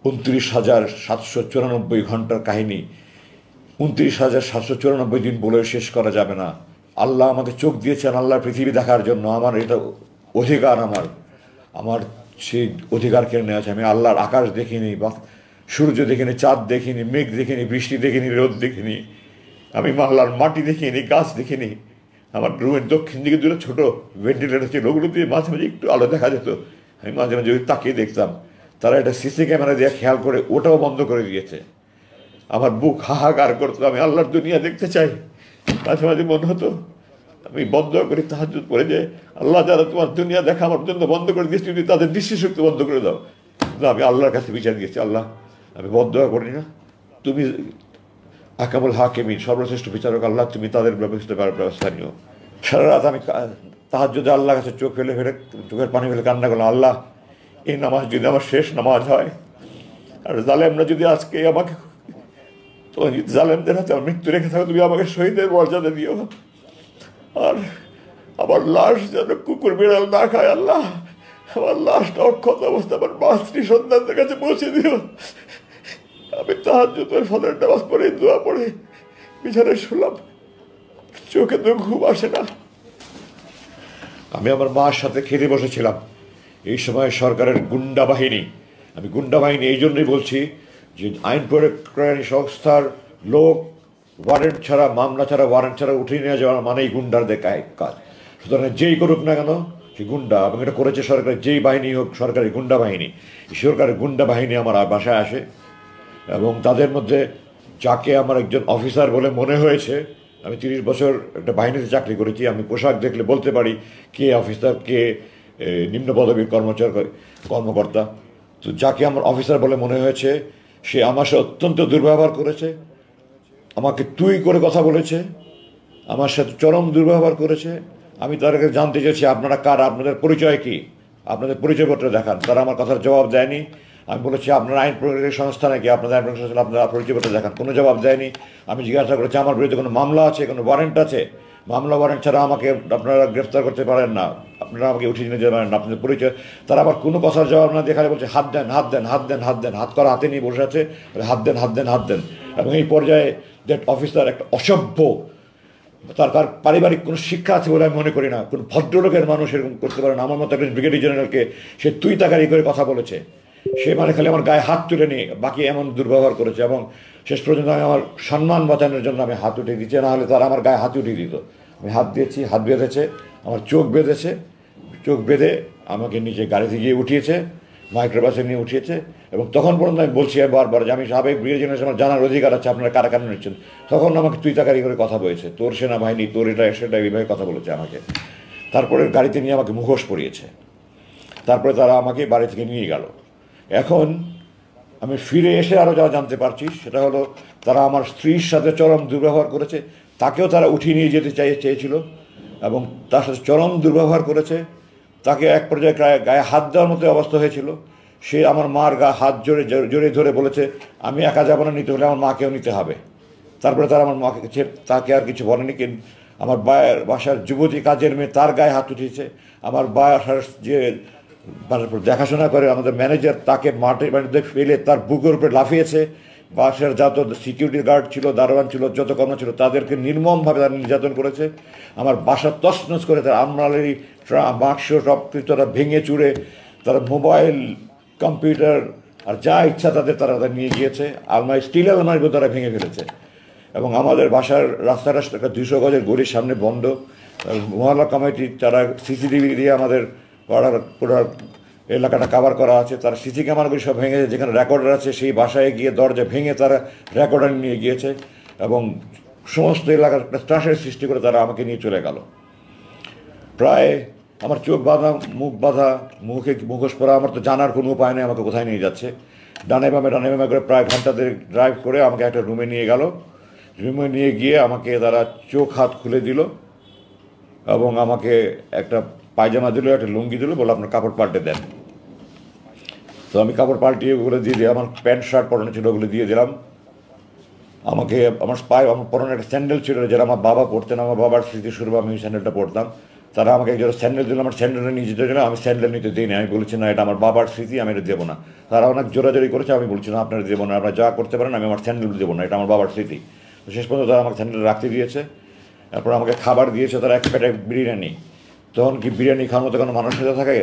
29,794 ঘন্টার কাহিনী 29,794 দিন বলে শেষ করা যাবে না। আল্লাহ আমাকে চোখ দিয়েছেন আল্লাহর পৃথিবী দেখার জন্য। আমার এটা অধিকার, আমার সেই অধিকার কেড়ে নেওয়া আছে। আমি আল্লাহর আকাশ দেখিনি, বা সূর্য দেখিনি, চাঁদ দেখিনি, মেঘ দেখিনি, বৃষ্টি দেখিনি, রোদ দেখিনি। আমি আল্লাহর মাটি দেখিনি, গাছ দেখিনি। আমার রুমের দক্ষিণ দিকে দুটো ছোটো ভেন্টিলেটর ছিল, ওগুলো দিয়ে মাঝে মাঝে একটু আলো দেখা যেত। আমি মাঝে মাঝে ওই তাকিয়ে দেখতাম। তারা একটা সিসি ক্যামেরা দিয়ে খেয়াল করে ওটাও বন্ধ করে দিয়েছে। আমার বুক হাহাকার করতো, আমি আল্লাহর দুনিয়া দেখতে চাই। মাঝে মাঝে মনে হতো আমি বন্ধ করি তাহাজ্জুদ পড়ে, যে আল্লাহ যারা তোমার দুনিয়া দেখা আমার জন্য বন্ধ করে দিয়েছি, তুমি তাদের দৃষ্টিশক্তি বন্ধ করে দাও। কিন্তু আমি আল্লাহর কাছে বিচার দিয়েছি, আল্লাহ আমি বন্ধ করি না, তুমি আকামুল হাকিমিন, সর্বশ্রেষ্ঠ বিচারক আল্লাহ, তুমি তাদের ব্যবস্থা নিও। সারা রাত আমি তাহাজ্জুদে আল্লাহর কাছে চোখ ফেলে ফেলে, চোখের পানি ফেলে কান্না করলাম, আল্লাহ এই নামাজ যদি আমার শেষ নামাজ হয়, আর জালেমরা যদি আজকে আমাকে, তোমার জালেমদের হাতে আমার মৃত্যু রেখে থাকো, তুমি আমাকে শহীদের মর্যাদা দিও। আর আমার লাশ যেন কুকুর বিড়াল না খায় আল্লাহ। আমার লাশটা অক্ষত অবস্থা আমার মাতৃ সন্তানদের কাছে পৌঁছে দিও। আমি তাহাজ্জুদের ফজর নামাজ পড়ে, দোয়া পড়ে বিছানায় শুলাম, চোখে তো ঘুম আসে না। আমি আমার মার সাথে খেতে বসেছিলাম। এই সময় সরকারের গুন্ডা বাহিনী, আমি গুন্ডা বাহিনী এই জন্যই বলছি যে আইন প্রয়োগকারী সংস্থার লোক ওয়ারেন্ট ছাড়া, মামলা ছাড়া, ওয়ারেন্ট ছাড়া উঠিয়ে নিয়ে যাওয়া মানেই গুন্ডারদের কাজ। সুতরাং যেই করুক না কেন সে গুন্ডা, এবং এটা করেছে সরকারের যেই বাহিনী হোক, সরকারি গুন্ডা বাহিনী। সরকারের গুন্ডা বাহিনী আমার বাসায় আসে, এবং তাদের মধ্যে যাকে আমার একজন অফিসার বলে মনে হয়েছে, আমি 30 বছর একটা বাহিনীতে চাকরি করেছি, আমি পোশাক দেখলে বলতে পারি কে অফিসার, কে নিম্ন পদবীর কর্মকর্তা। তো যাকে আমার অফিসার বলে মনে হয়েছে, সে আমার সাথে অত্যন্ত দুর্ব্যবহার করেছে, আমাকে তুই করে কথা বলেছে, আমার সাথে চরম দুর্ব্যবহার করেছে। আমি তাদেরকে জানতে চেয়েছি আপনারা কারা, আপনাদের পরিচয় কী, আপনাদের পরিচয়পত্র দেখান। তারা আমার কথার জবাব দেয়নি। আমি বলেছি আপনারা আইন প্রয়োগকারী সংস্থা নাকি, আপনাদের আইন প্রয়োগকারী সংস্থা, আপনারা পরিচয়পত্র দেখান। কোনো জবাব দেয়নি। আমি জিজ্ঞাসা করেছি আমার বিরুদ্ধে কোনো মামলা আছে, কোনো ওয়ারেন্ট আছে? মামলা ওয়ারেন্ট ছাড়া আমাকে আপনারা গ্রেফতার করতে পারেন না, আপনারা আমাকে উঠিয়ে নিয়ে যেতে পারেন না, আপনাদের পরিচয়। তারা আবার কোনো কথার জবাব না দিয়ে খালি বলছে হাত দেন, হাত দেন, হাত দেন, হাত দেন, হাত করা হাতে নিয়ে বসে আছে, হাত দেন, হাত দেন, হাত দেন। এবং এই পর্যায়ে দ্যাট অফিসার একটা অসভ্য, তার পারিবারিক কোনো শিক্ষা আছে বলে আমি মনে করি না। কোনো ভদ্রলোকের মানুষ এরকম করতে পারে না। আমার মতো একজন ব্রিগেডিয়ার জেনারেলকে সে তুই তাকারি করে কথা বলেছে। সে মানে খালি আমার গায়ে হাত তুলে নিয়ে বাকি এমন দুর্ব্যবহার করেছে, এবং শেষ পর্যন্ত আমি আমার সম্মান বাঁচানোর জন্য আমি হাত উঠিয়ে দিচ্ছি, না হলে তারা আমার গায়ে হাত উঠিয়ে দিত। আমি হাত দিয়েছি, হাত বেঁধেছে, আমার চোখ বেঁধেছে, চোখ বেঁধে আমাকে নিচে গাড়িতে গিয়ে উঠিয়েছে, মাইক্রোবাসে নিয়ে উঠিয়েছে। এবং তখন পর্যন্ত আমি বলছি বারবার যে আমি সাবেক ব্রিগেডিয়ার জেনারেল, আমার জানার অধিকার আছে আপনারা কারা কারা নিচ্ছেন। তখন আমাকে তুই তাকারি করে কথা বলেছে, তোর সেনাবাহিনী, তোর এটা সেটা, এইভাবে কথা বলেছে আমাকে। তারপরে গাড়িতে নিয়ে আমাকে মুখোশ পরিয়েছে। তারপরে তারা আমাকে বাড়ি থেকে নিয়ে গেল। এখন আমি ফিরে এসে আরও যা জানতে পারছি সেটা হলো তারা আমার স্ত্রীর সাথে চরম দুর্ব্যবহার করেছে, তাকেও তারা উঠিয়ে নিয়ে যেতে চেয়েছিল এবং তার সাথে চরম দুর্ব্যবহার করেছে। তাকে এক পর্যায়ে গায়ে হাত দেওয়ার মতো অবস্থা হয়েছিল। সে আমার মার হাত জোরে ধরে বলেছে আমি একা যাবো না, নিতে হলে আমার মাকেও নিতে হবে। তারপরে তারা আমার মাকে, তাকে আর কিছু বলেনি। কিন্তু আমার বাসার যুবতী কাজের মেয়ে, তার গায়ে হাত উঠিয়েছে। আমার বাসার যে দেখাশোনা করে আমাদের ম্যানেজার, তাকে মাটিতে ফেলে তার বুকের উপরে লাফিয়েছে। বাসার যত সিকিউরিটি গার্ড ছিল, দারোয়ান ছিল, যত কর্ম ছিল, তাদেরকে নির্মমভাবে তারা নির্যাতন করেছে। আমার বাসা তছনছ করে তারা আলমারি, বাক্স সব কিছু তারা ভেঙে চুড়ে, তারা মোবাইল, কম্পিউটার আর যা ইচ্ছা তারা নিয়ে গিয়েছে। আলমারি, স্টিল আলমারিগুলো তারা ভেঙে ফেলেছে। এবং আমাদের বাসার রাস্তাটা 200 গজের গলির সামনে বন্ধ। মহল্লা কমিটি তারা সিসিটিভি দিয়ে আমাদের পুরো এলাকাটা কাভার করা আছে। তারা সিসি ক্যামেরাগুলি সব ভেঙেছে, যেখানে রেকর্ডার আছে সেই বাসায় গিয়ে দরজা ভেঙে তারা রেকর্ডার নিয়ে গিয়েছে এবং সমস্ত এলাকার একটা ত্রাসের সৃষ্টি করে তারা আমাকে নিয়ে চলে গেল। প্রায় আমার চোখ বাঁধা, মুখ বাঁধা, মুখে মুখোশ পরা, আমার তো জানার কোনো উপায় নেই আমাকে কোথায় নিয়ে যাচ্ছে। ডানে বামে করে প্রায় ঘন্টা দেড়েক ড্রাইভ করে আমাকে একটা রুমে নিয়ে গেল। রুমে নিয়ে গিয়ে আমাকে তারা চোখ হাত খুলে দিল এবং আমাকে একটা পায়জামা দিল, একটা লুঙ্গি দিল, বলে আপনার কাপড় পাল্টে দেন। তো আমি কাপড় পাল্টিয়ে ওগুলো দিয়ে দিই। আমার প্যান্ট শার্ট পরানো ছিল, ওগুলো দিয়ে দিলাম। আমাকে আমার পরনে একটা স্যান্ডেল ছিল যেটা আমার বাবা পরতেন, আমার বাবার স্মৃতিস্বরূপ আমি ওই স্যান্ডেলটা পরতাম। তারা আমাকে একজন স্যান্ডেল দিল, আমার স্যান্ডেলটা নিয়ে যেতে গেলে আমি স্যান্ডেল নিতে দিই না, আমি বলেছি না এটা আমার বাবার স্মৃতি, আমি এটা দেবো না। তারা অনেক জোরাজোরি করেছে, আমি বলছি না আপনারা দেবো না, আপনারা যা করতে পারেন, আমি আমার স্যান্ডেল দেবো না, এটা আমার বাবার স্মৃতি। তো শেষ পর্যন্ত তারা আমাকে স্যান্ডেল রাখতে দিয়েছে। তারপর আমাকে খাবার দিয়েছে তারা, এক প্যাকেট বিরিয়ানি। তখন কি বিরিয়ানি খাওয়ার মতো কোনো মানুষ সাথে থাকে?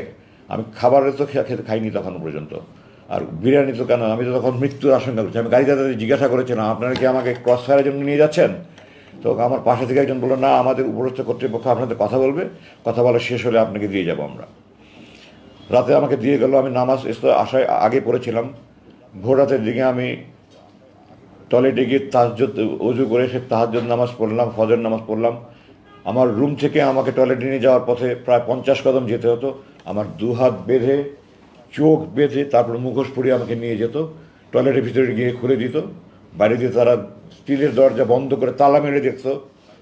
আমি খাবারে তো খেতে খাইনি তখন পর্যন্ত, আর বিরিয়ানি তো কেন, আমি তো তখন মৃত্যুর আশঙ্কা করছি। আমি গাড়িতে জিজ্ঞাসা করেছিলাম আপনারা কি আমাকে ক্রস ফায়ারের জন্য নিয়ে যাচ্ছেন? তো আমার পাশে থেকে একজন বললো না, আমাদের উপরস্থ কর্তৃপক্ষ আপনাদের কথা বলবে, কথা বলা শেষ হলে আপনাকে দিয়ে যাবো আমরা। রাতে আমাকে দিয়ে গেল, আমি নামাজ আসায় আগে পড়েছিলাম। ভোর রাতের দিকে আমি টয়লেটে গিয়ে তাহাজ্জুদ অজু করে সে তাহাজ্জুদ নামাজ পড়লাম, ফজর নামাজ পড়লাম। আমার রুম থেকে আমাকে টয়লেটে নিয়ে যাওয়ার পথে প্রায় 50 কদম যেতে হতো। আমার দু হাত বেঁধে, চোখ বেঁধে, তারপর মুখোশ পরিয়ে আমাকে নিয়ে যেত। টয়লেটের ভিতরে গিয়ে খুলে দিত, বাইরে দিয়ে তারা স্টিলের দরজা বন্ধ করে তালা মেরে দেখতো,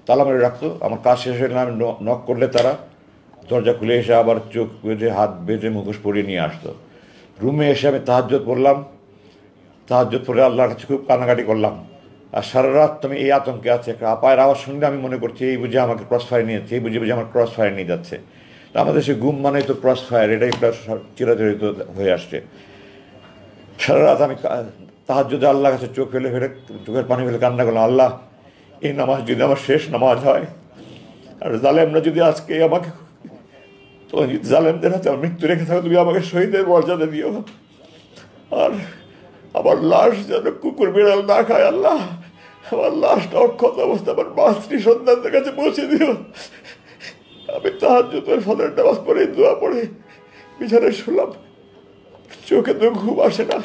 তালা মেরে রাখতো। আমার কাজ শেষ হলে আমি নক করলে তারা দরজা খুলে এসে আবার চোখ বেঁধে, হাত বেঁধে, মুখোশ পরিয়ে নিয়ে আসতো। রুমে এসে আমি তাহাজ্জুদ পড়লাম, তাহাজ্জুদ পড়ে আল্লাহর কাছে খুব কান্নাকাটি করলাম। আর সারা রাত আমি এই আতঙ্কে আছে, একটা আপায়ের আওয়াজ শুনলে আমি মনে করছি এই বুঝে আমাকে ক্রস ফায়ার নিয়ে যাচ্ছে, এই বুঝে আমার ক্রস ফায়ার নিয়ে যাচ্ছে। তো আমাদের সে গুম মানে তো ক্রস ফায়ার, এটাই একটা চিরাচরিত হয়ে আসছে। সারা রাত আমি তাহাজ্জুদে আল্লাহর কাছে চোখ ফেলে ফেলে, চোখের পানি ফেলে কান্না করলাম, আল্লাহ এই নামাজ যদি আমার শেষ নামাজ হয়, আর জালেমরা যদি আজকে আমাকে, তো জালেমদের হাতে আমার মৃত্যু রেখে থাকো, তুমি আমাকে শহীদের মর্যাদা দিও, আর আমার লাশ যেন কুকুর বিড়াল না খায়। আল্লাহ আমার লাশটা অক্ষত অবস্থা আমার মাতৃ সন্তানদের কাছে পৌঁছে দিও। আমি তাহাজ্জুদের ফজর নামাজ পড়ে, দোয়া পড়ে বিছানায় শুলাম, চোখে তো ঘুম আসে না।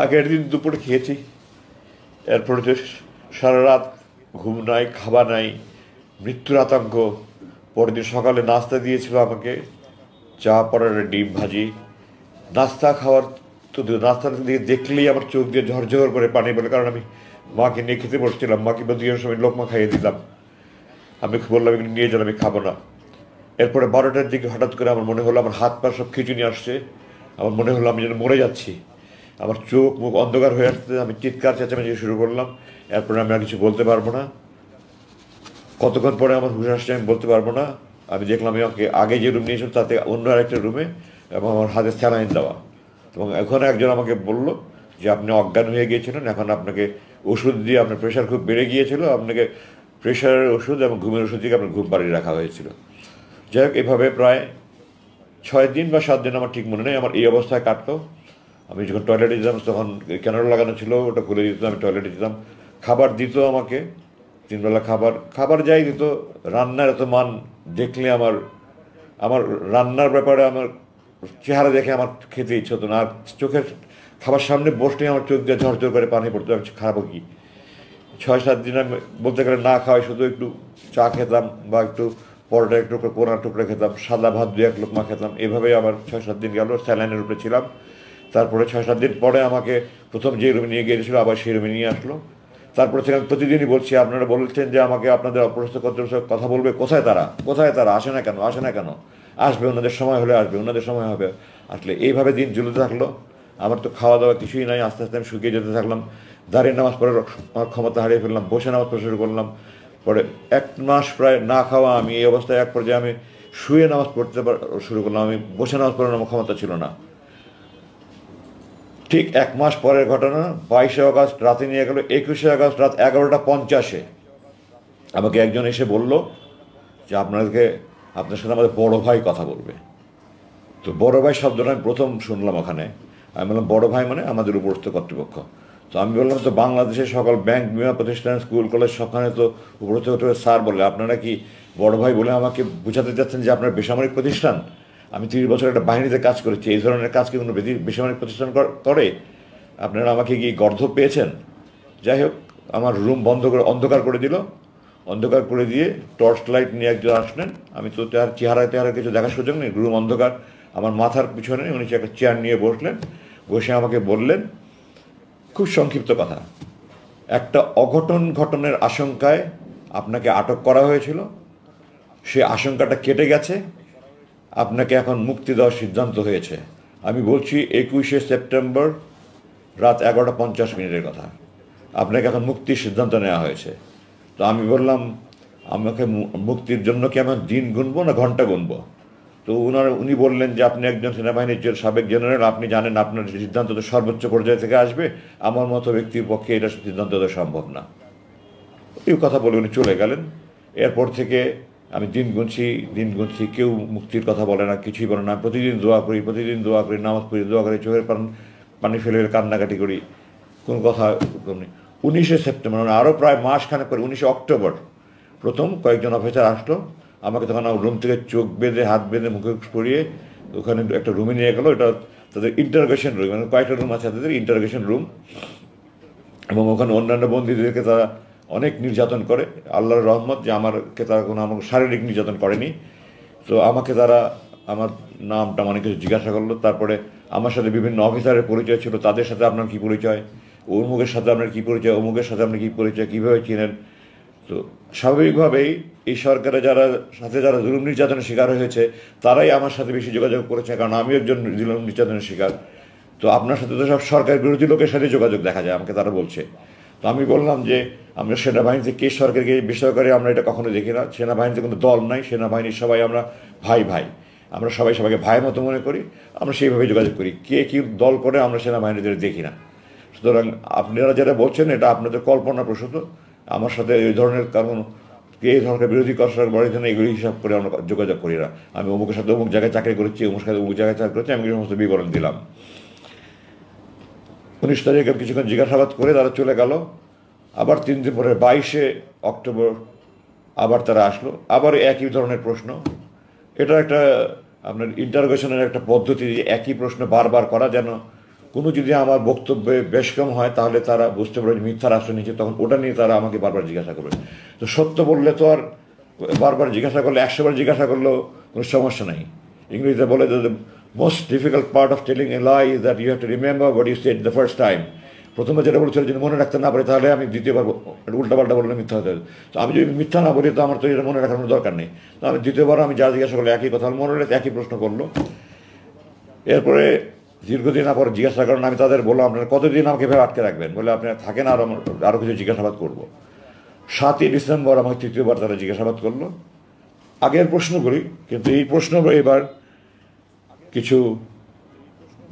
আগের দিন দুপুরে খেয়েছি, এরপরে তো সারা রাত ঘুম নাই, খাবার নাই, মৃত্যুর আতঙ্ক। পরের দিন সকালে নাস্তা দিয়েছিল আমাকে, চা, পরোটা, ডিম ভাজি। নাস্তা খাওয়ার তো নাস্তাটা দিয়ে দেখলেই আমার চোখ দিয়ে ঝরঝর করে পানি বলে, কারণ আমি মাকে নিয়ে খেতে বসছিলাম, মাকে দুজনের সময় লোকমা খাইয়ে দিলাম। আমি বললাম এগুলো নিয়ে যান, আমি খাবো না। এরপরে 12টার দিকে হঠাৎ করে আমার মনে হলো আমার হাত পা সব খিঁচুনি আসছে, আমার মনে হলো আমি যেন মরে যাচ্ছি, আমার চোখ মুখ অন্ধকার হয়ে আসছে। আমি চিৎকার চেঁচামেচি শুরু করলাম। এরপরে আমি আর কিছু বলতে পারবো না। কতক্ষণ পরে আমার হুশ আসছে আমি বলতে পারবো না। আমি দেখলাম আমাকে আগে যে রুম নিয়েছিল তাতে অন্য আরেকটা রুমে, এবং আমার হাতে স্যালাইন দেওয়া। এবং এখন একজন আমাকে বলল যে আপনি অজ্ঞান হয়ে গিয়েছিলেন, এখন আপনাকে ওষুধ দিয়ে, আপনার প্রেশার খুব বেড়ে গিয়েছিল, আপনাকে প্রেশারের ওষুধ এবং ঘুমের ওষুধ দিয়ে আপনার ঘুম পাড়িয়ে রাখা হয়েছিল। যাই হোক, এভাবে প্রায় 6 দিন বা 7 দিন, আমার ঠিক মনে নেই, আমার এই অবস্থায় কাটলো। আমি যখন টয়লেটে যেতাম তখন ক্যানারা লাগানো ছিল, ওটা খুলে দিত, আমি টয়লেটে যেতাম। খাবার দিত আমাকে 3 বেলা খাবার যাই দিত, রান্নার এত মান দেখলে আমার আমার রান্নার ব্যাপারে আমার চেহারা দেখে আমার খেতে ইচ্ছে হতো না। আর চোখের খাবার সামনে বসলে আমার চোখ দিয়ে ঝরঝর করে পানি পড়তো, আমি খাবো কি। 6-7 দিন আমি বলতে গেলে না খাওয়াই, শুধু একটু চা খেতাম বা একটু পরোটা, একটু পোনা টুকরা খেতাম, সাদা ভাত 2-1 লোকমা খেতাম। এভাবেই আমার 6-7 দিন গেল, স্যালাইনের উপরে ছিলাম। তারপরে 6-7 দিন পরে আমাকে প্রথম যে রুমে নিয়ে গিয়েছিল আবার সেই রুমে নিয়ে আসলো। তারপরে থেকে আমি প্রতিদিনই বলছি, আপনারা বলছেন যে আমাকে আপনাদের অপরস্থ কর্তৃপক্ষ কথা বলবে, কোথায় তারা আসে না কেন, আসবে, ওনাদের সময় হলে আসবে, ওনাদের সময় হবে। আসলে এইভাবে দিন ঝুলতে থাকলো। আমার তো খাওয়া দাওয়া কিছুই নাই, আস্তে আস্তে আমি শুকিয়ে যেতে থাকলাম। দাঁড়িয়ে নামাজ পড়ে আমার ক্ষমতা হারিয়ে ফেললাম, বসে নামাজ পড়া শুরু করলাম। পরে 1 মাস প্রায় না খাওয়া আমি, এই অবস্থায় এক পর্যায়ে আমি শুয়ে নামাজ পড়তে শুরু করলাম। আমি বসে নামাজ পড়ার আমার ক্ষমতা ছিল না। ঠিক 1 মাস পরের ঘটনা, 22শে আগস্ট রাতে নিয়ে গেল। 21শে আগস্ট রাত 11টা 50-এ আমাকে একজন এসে বলল যে আপনার সাথে আমাদের বড় ভাই কথা বলবে। তো বড় ভাই শব্দটা আমি প্রথম শুনলাম ওখানে। আমি বললাম বড় ভাই মানে আমাদের উপরস্থ কর্তৃপক্ষ। তো আমি বললাম তো বাংলাদেশের সকল ব্যাংক, বিমা প্রতিষ্ঠান, স্কুল, কলেজ সবখানে তো উপরস্থ স্যার বলে, আপনারা কি বড় ভাই বলে আমাকে বোঝাতে চাচ্ছেন যে আপনার বেসামরিক প্রতিষ্ঠান? আমি 30 বছর একটা বাহিনীতে কাজ করেছি, এই ধরনের কাজ কি কোনো বেসামরিক প্রতিষ্ঠান করে? আপনারা আমাকে কি গর্ধব পেয়েছেন? যাই হোক, আমার রুম বন্ধ করে অন্ধকার করে দিল। অন্ধকার করে দিয়ে টর্চ লাইট নিয়ে একজন আসলেন। আমি তো তার চেহারা কিছু দেখার সুযোগ নেই, রুম অন্ধকার। আমার মাথার পিছনে উনি একটা চেয়ার নিয়ে বসলেন, বসে আমাকে বললেন খুব সংক্ষিপ্ত কথা, একটা অঘটন ঘটনের আশঙ্কায় আপনাকে আটক করা হয়েছিল, সে আশঙ্কাটা কেটে গেছে, আপনাকে এখন মুক্তি দেওয়ার সিদ্ধান্ত হয়েছে। আমি বলছি 21শে সেপ্টেম্বর রাত 11টা 50 মিনিটের কথা। আপনাকে এখন মুক্তির সিদ্ধান্ত নেওয়া হয়েছে। তো আমি বললাম আমাকে মুক্তির জন্য কি আমি দিন গুনবো না ঘন্টা গুনবো? তো উনি বললেন যে আপনি একজন সেনাবাহিনীর সাবেক জেনারেল, আপনি জানেন আপনার সিদ্ধান্ত তো সর্বোচ্চ পর্যায় থেকে আসবে, আমার মতো ব্যক্তির পক্ষে এটা সিদ্ধান্ত দেওয়া সম্ভব না। এই কথা বলে উনি চলে গেলেন। এরপর থেকে আমি দিন গুনছি, কেউ মুক্তির কথা বলে না, কিছুই বলে না। প্রতিদিন দোয়া করি, নামাজ পড়ি, দোয়া করি, চোখের পানি ফেলে কান্নাকাটি করি, কোনো কথা নেই। 19শে সেপ্টেম্বর, মানে আরও প্রায় মাসখানেক পরে 19শে অক্টোবর প্রথম কয়েকজন অফিসার আসলো আমাকে, তখন আমার রুম থেকে চোখ বেঁধে হাত বেঁধে মুখে পরিয়ে ওখানে একটা রুমে নিয়ে গেলো। এটা তাদের ইন্টারোগেশন রুম, মানে কয়েকটা রুম আছে তাদের ইন্টারোগেশন রুম, এবং ওখানে অন্যান্য বন্দীদেরকে তারা অনেক নির্যাতন করে। আল্লাহর রহমত যে আমাকে তারা আমাকে শারীরিক নির্যাতন করেনি। তো আমাকে তারা আমার নামটা অনেক কিছু জিজ্ঞাসা করলো। তারপরে আমার সাথে বিভিন্ন অফিসারের পরিচয় ছিল, তাদের সাথে আপনার কী পরিচয়, অমুকের সাথে আপনার কী পরিচয়, অমুকের সাথে আপনার কী পরিচয়, কীভাবে চিনেন। তো স্বাভাবিকভাবেই এই সরকারে যারা জুলুম নির্যাতনের শিকার হয়েছে তারাই আমার সাথে বেশি যোগাযোগ করেছে, কারণ আমি একজন জুলুম নির্যাতনের শিকার। তো আপনার সাথে তো সব সরকার বিরোধী লোকের সাথে যোগাযোগ দেখা যায়, আমাকে তারা বলছে। তো আমি বললাম যে আমরা সেনাবাহিনীতে কে সরকারকে বিষয় করে আমরা এটা কখনো দেখি না। সেনাবাহিনীতে কোনো দল নাই, সেনাবাহিনীর সবাই আমরা ভাই, আমরা সবাইকে ভাইয়ের মতো মনে করি, আমরা সেইভাবে যোগাযোগ করি। কে কী দল করে আমরা সেনাবাহিনীদের দেখি না। সুতরাং আপনারা যেটা বলছেন এটা আপনাদের কল্পনাপ্রসূত। আমার সাথে এই ধরনের কারণ এই ধরনের বিরোধী করার বড় জন্য এগুলি হিসাব করে আমরা যোগাযোগ করি না। আমি অমুকের সাথে অমুক জায়গায় চাকরি করেছি, অমুক সাথে অমুক জায়গায় চাকরি করেছি, আমি সমস্ত বিবরণ দিলাম। 19 তারিখে কিছুক্ষণ জিজ্ঞাসাবাদ করে তারা চলে গেল। আবার 3 দিন পরে 22শে অক্টোবর আবার তারা আসলো, আবার একই ধরনের প্রশ্ন। এটা একটা আপনার ইন্টারোগেশনের একটা পদ্ধতি, একই প্রশ্ন বারবার করা, যেন কোনো যদি আমার বক্তব্যে বেশ কম হয় তাহলে তারা বুঝতে পারে মিথ্যার আশ্রয় নিচ্ছে, তখন ওটা নিয়ে তারা আমাকে বারবার জিজ্ঞাসা করবে। তো সত্য বললে তো আর বারবার জিজ্ঞাসা করলে 100 বার জিজ্ঞাসা করলেও কোনো সমস্যা নাই। ইংরেজিতে বলে যে most difficult part of telling a lie is that you have to remember what you said the first time. প্রথমে যেটা বলেছিল যদি মনে রাখতে না পারি তাহলে আমি দ্বিতীয়বার উল্টাপাল্টা বললে মিথ্যা হতে হবে। তো আমি যদি মিথ্যা না বলি তো আমার তো এটা মনে রাখার কোনো দরকার নেই। তো আমি দ্বিতীয়বার আমি যা জিজ্ঞাসা করলো একই কথা মনে রেখে একই প্রশ্ন করলো। এরপরে দীর্ঘদিন পর জিজ্ঞাসা করেন, আমি তাদের বললাম আপনারা কতদিন আমাকে এভাবে আটকে রাখবেন, বলে আপনারা থাকেন আরও কিছু জিজ্ঞাসাবাদ করবো। 7ই ডিসেম্বর আমাকে তৃতীয়বার তারা জিজ্ঞাসাবাদ করলো, আগের প্রশ্নগুলি, কিন্তু এই প্রশ্ন এবার কিছু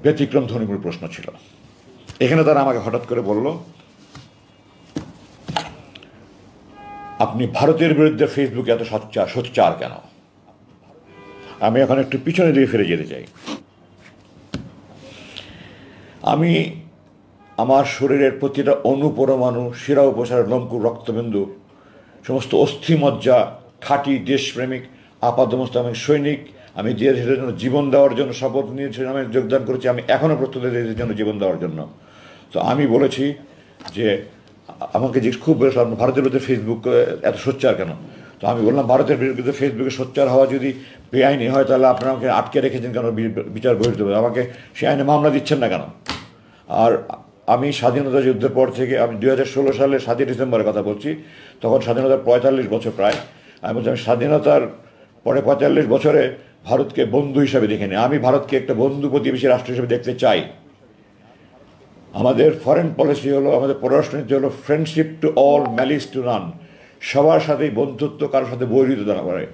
ব্যতিক্রম ধর্মীয় প্রশ্ন ছিল। এখানে তারা আমাকে হঠাৎ করে বলল, আপনি ভারতের বিরুদ্ধে ফেসবুকে এত সোচ্চার কেন? আমি এখন একটু পিছনে দিয়ে ফিরে যেতে চাই। আমি আমার শরীরের প্রতিটা অনুপরমাণু, শিরা উপসারের লোমকূপ, রক্তবিন্দু, সমস্ত অস্থিমজ্জা, খাঁটি দেশপ্রেমিক আপাদমস্ত আমি সৈনিক। আমি দেশের জন্য জীবন দেওয়ার জন্য শপথ নিয়েছিলাম, আমি যোগদান করেছি, আমি এখনও প্রস্তুত দেশের জন্য জীবন দেওয়ার জন্য। তো আমি বলেছি যে আমাকে যে খুব বেশ ভারতের বিরুদ্ধে ফেসবুক এত সোচ্চার কেন? তো আমি বললাম ভারতের বিরুদ্ধে ফেসবুকে সোচ্চার হওয়া যদি বেআইনি হয় তাহলে আপনারা আমাকে আটকে রেখেছেন কেন, বিচার বহির্ভূত হবে, আমাকে সে আইনে মামলা দিচ্ছেন না কেন? আর আমি স্বাধীনতা যুদ্ধের পর থেকে, আমি 2016 সালে 7ই ডিসেম্বরের কথা বলছি, তখন স্বাধীনতার 45 বছর প্রায়। আমি বলছি আমি স্বাধীনতার পরে 45 বছরে ভারতকে বন্ধু হিসাবে দেখিনি। আমি ভারতকে একটা বন্ধু প্রতিবেশী রাষ্ট্র হিসেবে দেখতে চাই। আমাদের ফরেন পলিসি হলো, আমাদের পররাষ্ট্রনীতি হলো friendship to all, malice two নান। সবার সাথেই বন্ধুত্ব, কারোর সাথে বৈরিতা না করে।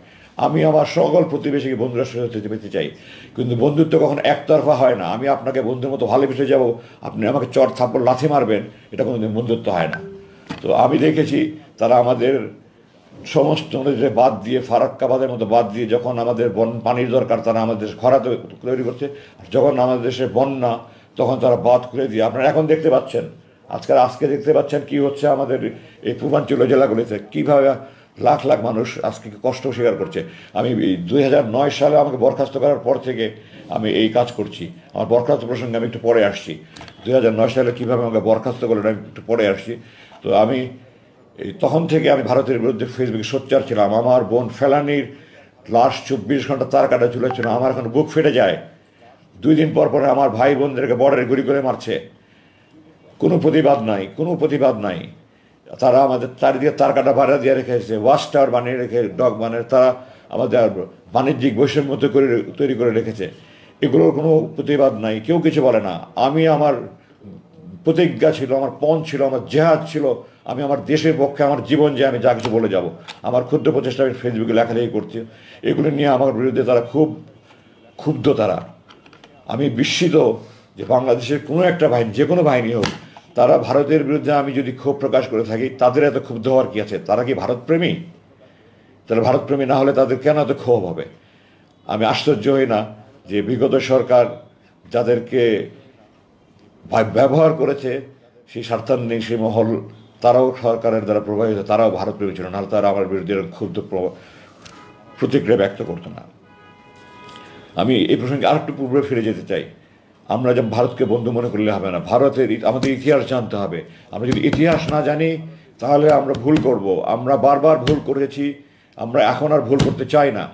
আমি আমার সকল প্রতিবেশীকে বন্ধু রাষ্ট্র পেতে চাই, কিন্তু বন্ধুত্ব কখনো একতরফা হয় না। আমি আপনাকে বন্ধুর মতো ভালোবেসে যাব, আপনি আমাকে চর থাপ্পড় লাথি মারবেন, এটা কোনোদিন বন্ধুত্ব হয় না। তো আমি দেখেছি তারা আমাদের সমস্ত নদীতে বাদ দিয়ে, ফারাক্কাবাদের মতো বাদ দিয়ে, যখন আমাদের পানির দরকার তারা আমাদের খরা তৈরি করছে, যখন আমাদের দেশে বন্যা তখন তারা বাঁধ খুলে দিয়ে, আপনারা এখন দেখতে পাচ্ছেন, আজকে দেখতে পাচ্ছেন কি হচ্ছে আমাদের এই পূর্বাঞ্চলীয় জেলাগুলিতে, কীভাবে লাখ লাখ মানুষ আজকে কষ্ট স্বীকার করছে। আমি 2009 সালে আমাকে বরখাস্ত করার পর থেকে আমি এই কাজ করছি। আমার বরখাস্ত প্রসঙ্গে আমি একটু পরে আসছি। 2009 সালে কীভাবে আমাকে বরখাস্ত করলেন আমি একটু পরে আসছি। তো আমি তখন থেকে আমি ভারতের বিরুদ্ধে ফেসবুকে সোচ্চার ছিলাম। আমার বোন ফেলানির লাশ 24 ঘন্টা তার কাটা ঝুলেছিল, আমার এখন বুক ফেটে যায়। 2 দিন পর পরে আমার ভাই বোনদেরকে বর্ডারে গুলি করে মারছে, কোনো প্রতিবাদ নাই। তারা আমাদের চারিদিকে তার কাটা বাড়া দিয়ে রেখেছে, ওয়াচ টাওয়ার বানিয়ে রেখে, ডগ বানিয়ে তারা আমাদের বাণিজ্যিক বৈষম্য তৈরি করে রেখেছে। এগুলোর কোনো প্রতিবাদ নাই, কেউ কিছু বলে না। আমি আমার প্রতিজ্ঞা ছিল, আমার পণ ছিল, আমার জেহাদ ছিল, আমি আমার দেশের পক্ষে আমার জীবন যে আমি যা কিছু বলে যাব, আমার ক্ষুদ্র প্রচেষ্টা আমি ফেসবুকে লেখালেখি করছি, এগুলো নিয়ে আমার বিরুদ্ধে তারা খুব ক্ষুব্ধ। আমি বিস্মিত যে বাংলাদেশের কোনো একটা বাহিনী, যে কোনো বাহিনী হোক, তারা ভারতের বিরুদ্ধে আমি যদি ক্ষোভ প্রকাশ করে থাকি, তাদের এত ক্ষুব্ধ হওয়ার কী আছে? তারা কি ভারতপ্রেমী? তাহলে ভারতপ্রেমী না হলে তাদের কেন এত ক্ষোভ হবে? আমি আশ্চর্য হই না যে বিগত সরকার যাদেরকে ব্যবহার করেছে, সেই স্বার্থান্বেষী সেই মহল, তারাও সরকারের দ্বারা প্রভাবিত, তারাও ভারতপ্রেমী ছিল, নাহলে তারা আমার বিরুদ্ধে ক্ষুব্ধ প্রতিক্রিয়া ব্যক্ত করতো না। আমি এই প্রসঙ্গে আরেকটু পূর্বে ফিরে যেতে চাই। আমরা যেমন ভারতকে বন্ধু মনে করলে হবে না, ভারতের আমাদের ইতিহাস জানতে হবে। আমরা যদি ইতিহাস না জানি তাহলে আমরা ভুল করব। আমরা বারবার ভুল করেছি, আমরা এখন আর ভুল করতে চাই না।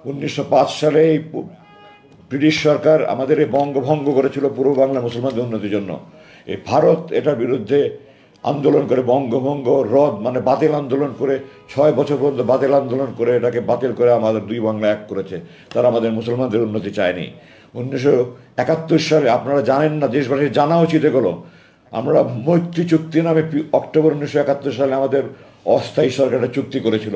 1905 সালে এই ব্রিটিশ সরকার আমাদের এই বঙ্গভঙ্গ করেছিল পূর্ব বাংলা মুসলমানদের উন্নতির জন্য। এই ভারত এটার বিরুদ্ধে আন্দোলন করে, বঙ্গভঙ্গ রদ মানে বাতিল আন্দোলন করে, 6 বছর পর্যন্ত বাতিল আন্দোলন করে এটাকে বাতিল করে আমাদের দুই বাংলা এক করেছে। তারা আমাদের মুসলমানদের উন্নতি চায়নি। 1971 সালে, আপনারা জানেন না, দেশবাসীর জানা উচিত এগুলো, আমরা মৈত্রী চুক্তি নামে অক্টোবর 1971 সালে আমাদের অস্থায়ী সরকার একটা চুক্তি করেছিল।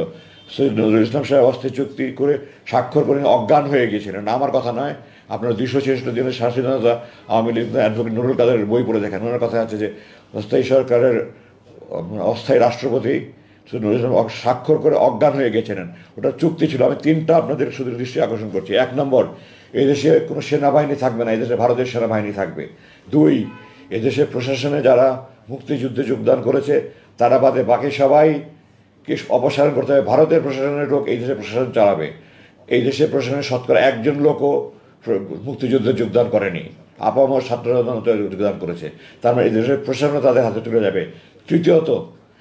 সৈয়দ নজরুল ইসলাম সাহেব অস্থায়ী চুক্তি করে স্বাক্ষর করে অজ্ঞান হয়ে গিয়েছিলেন। আমার কথা নয়, আপনারা 266 দিনের স্বাধীনতা আওয়ামী লীগ অ্যাডভোকেট নুরুল কাদেরের বই পড়ে দেখেন। ওনার কথা আছে যে অস্থায়ী সরকারের অস্থায়ী রাষ্ট্রপতি সৈয়দ নজরুল ইসলাম স্বাক্ষর করে অজ্ঞান হয়ে গেছিলেন। ওটা চুক্তি ছিল। আমি 3টা আপনাদের শুধু দৃষ্টি আকর্ষণ করছি। 1 নম্বর, এদেশে কোনো সেনাবাহিনী থাকবে না, এদেশে ভারতের সেনাবাহিনী থাকবে। 2, এদেশের প্রশাসনে যারা মুক্তিযুদ্ধে যোগদান করেছে তারা বাদে বাকি সবাইকে অপসারণ করতে হবে। ভারতের প্রশাসনের লোক এই দেশে প্রশাসন চালাবে। এই দেশের প্রশাসনের শতকরা 1জন লোকও মুক্তিযুদ্ধে যোগদান করেনি, আপামর ছাত্ররা যোগদান করেছে। তার মানে এই দেশের প্রশাসন তাদের হাতে তুলে যাবে। তৃতীয়ত,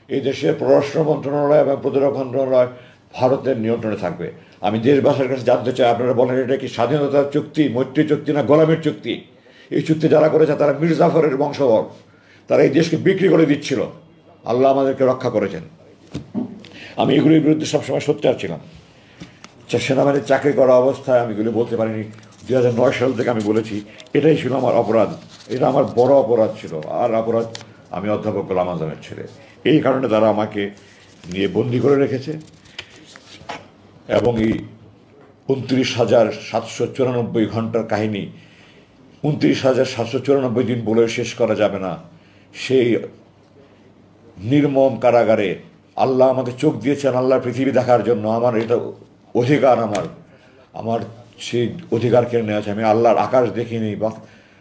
এই দেশের পররাষ্ট্র মন্ত্রণালয় এবং প্রতিরক্ষা মন্ত্রণালয় ভারতের নিয়ন্ত্রণে থাকবে। আমি দেশবাসীর কাছে জানতে চাই, আপনারা বলেন এটা কি স্বাধীনতার চুক্তি, মৈত্রী চুক্তি না গোলামের চুক্তি? এই চুক্তি যারা করেছে তারা মীর জাফরের বংশধর, তারা এই দেশকে বিক্রি করে দিচ্ছিল। আল্লাহ আমাদেরকে রক্ষা করেছেন। আমি এগুলির বিরুদ্ধে সবসময় সোচ্চার ছিলাম। সেনাবাহিনীর চাকরি করা অবস্থায় আমি এগুলি বলতে পারিনি। 2009 সাল থেকে আমি বলেছি, এটাই ছিল আমার অপরাধ, এটা আমার বড় অপরাধ ছিল। আর অপরাধ, আমি অধ্যাপক গোলাম আজমের ছেলে। এই কারণে তারা আমাকে নিয়ে বন্দি করে রেখেছে এবং এই 29,794 ঘন্টার কাহিনী, 29,794 দিন বলে শেষ করা যাবে না। সেই নির্মম কারাগারে আল্লাহ আমাকে চোখ দিয়েছেন আল্লাহর পৃথিবী দেখার জন্য। আমার এটা অধিকার, আমার সেই অধিকার কেড়ে নেওয়া আছে। আমি আল্লাহর আকাশ দেখিনি, বা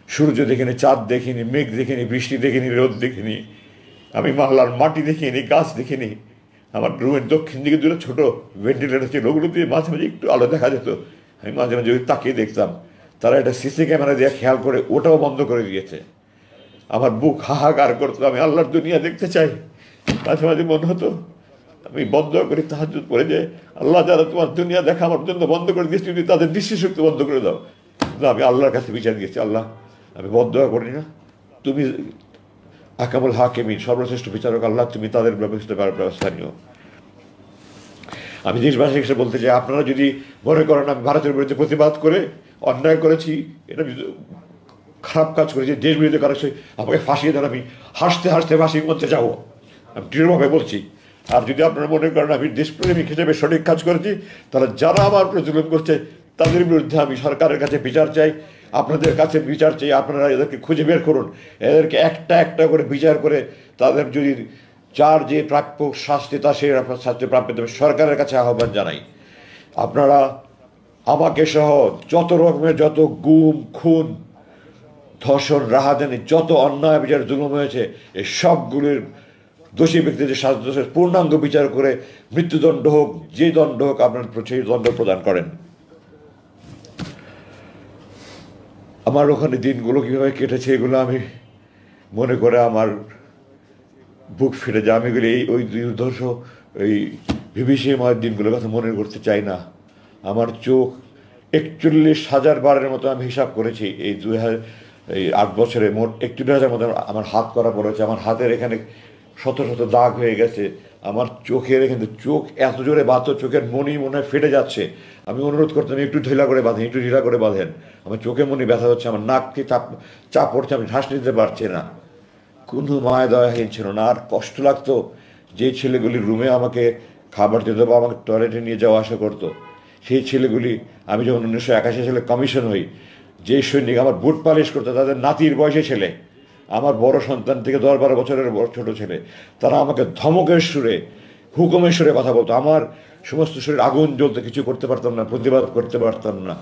সূর্য দেখিনি, চাঁদ দেখিনি, মেঘ দেখিনি, বৃষ্টি দেখিনি, রোদ দেখিনি, আমি আল্লাহর মাটি দেখিনি, গাছ দেখিনি। আমার রুমের দক্ষিণ দিকে 2টা ছোটো ভেন্টিলেটার ছিল, ওগুলো দিয়ে মাঝে মাঝে একটু আলো দেখা যেত। আমি মাঝে মাঝে ওই তাকিয়ে দেখতাম। তারা একটা সিসি ক্যামেরা দিয়ে খেয়াল করে ওটাও বন্ধ করে দিয়েছে। আমার বুক হাহাকার করতো, আমি আল্লাহর দুনিয়া দেখতে চাই। মাঝে মাঝে মনে হতো আমি বন্ধ করি তাহাজ্জুদ পড়ে, যে আল্লাহ যারা তোমার দুনিয়া দেখা আমার জন্য বন্ধ করে দিয়েছি, তুমি তাদের দৃষ্টিশক্তি বন্ধ করে দাও। কিন্তু আমি আল্লাহর কাছে বিচার দিয়েছি, আল্লাহ আমি বন্ধ করি না, তুমি আকামুল হাকিমিন, সর্বশ্রেষ্ঠ বিচারক আল্লাহ, তুমি তাদের ব্যবস্থা নিও। আমি দেশবাসী হিসেবে বলতে চাই, আপনারা যদি মনে করেন আমি ভারতের বিরুদ্ধে প্রতিবাদ করে অন্যায় করেছি, এটা খারাপ কাজ করেছি, দেশ বিরুদ্ধে করেছি, আমাকে ফাঁসিয়ে দেন, আমি হাসতে হাসতে ফাঁসির মধ্যে যাবো, আমি দৃঢ়ভাবে বলছি। আর যদি আপনারা মনে করেন আমি দেশপ্রেমিক হিসেবে সঠিক কাজ করেছি, তাহলে যারা আমার উপরে জুলুম করছে তাদের বিরুদ্ধে আমি সরকারের কাছে বিচার চাই, আপনাদের কাছে বিচার চাই। আপনারা এদেরকে খুঁজে বের করুন, এদেরকে একটা একটা করে বিচার করে তাদের যদি যার যে প্রাপ্য শাস্তি তা সেই শাস্তি প্রাপ্য দেবে, সরকারের কাছে আহ্বান জানাই। আপনারা আমাকে সহ যত রকমের, যত গুম খুন ধর্ষণ রাহাজানি, যত অন্যায় বিচার জুলুম হয়েছে, এই সবগুলির দোষী ব্যক্তিদের শাস্তি পূর্ণাঙ্গ বিচার করে মৃত্যুদণ্ড হোক, যে দণ্ড হোক, আপনার সেই দণ্ড প্রদান করেন। আমার ওখানে দিনগুলো কীভাবে কেটেছে এগুলো আমি মনে করে আমার বুক ফেটে যায়। আমি এগুলি ওই দুর্ধর্ষ ওই বিভীষিকাময় দিনগুলোর কথা মনে করতে চাই না। আমার চোখ 41,000 বারের মতো আমি হিসাব করেছি এই 8 বছরে, মোট 41,000 মতো আমার হাত করা পড়েছে। আমার হাতের এখানে শত শত দাগ হয়ে গেছে। আমার চোখের এখানে, চোখ এত জোরে বাঁধতো, চোখের মনি মনে হয় ফেটে যাচ্ছে। আমি অনুরোধ করতাম একটু ঢিলা করে বাঁধেন, একটু ঢিলা করে বাঁধেন। আমার চোখে মনি ব্যথা হচ্ছে, আমার নাককে চাপ পড়ছে, আমি শ্বাস নিতে পারছি না। কোনো মায়া দয়াহীন ছিল না। আর কষ্ট লাগতো যে ছেলেগুলি রুমে আমাকে খাবার দিত বা আমাকে টয়লেটে নিয়ে যাওয়া আসা করতো, সেই ছেলেগুলি, আমি যখন 1981 সালে কমিশন হই, যে সৈনিক আমার বুট পালিশ করতো তাদের নাতির বয়সী ছেলে, আমার বড় সন্তান থেকে 10-12 বছরের বড় ছোট ছেলে, তারা আমাকে ধমকের সুরে, হুকুমের সুরে কথা বলতো। আমার সমস্ত শরীর আগুন জ্বলতে, কিছু করতে পারতাম না, প্রতিবাদ করতে পারতাম না।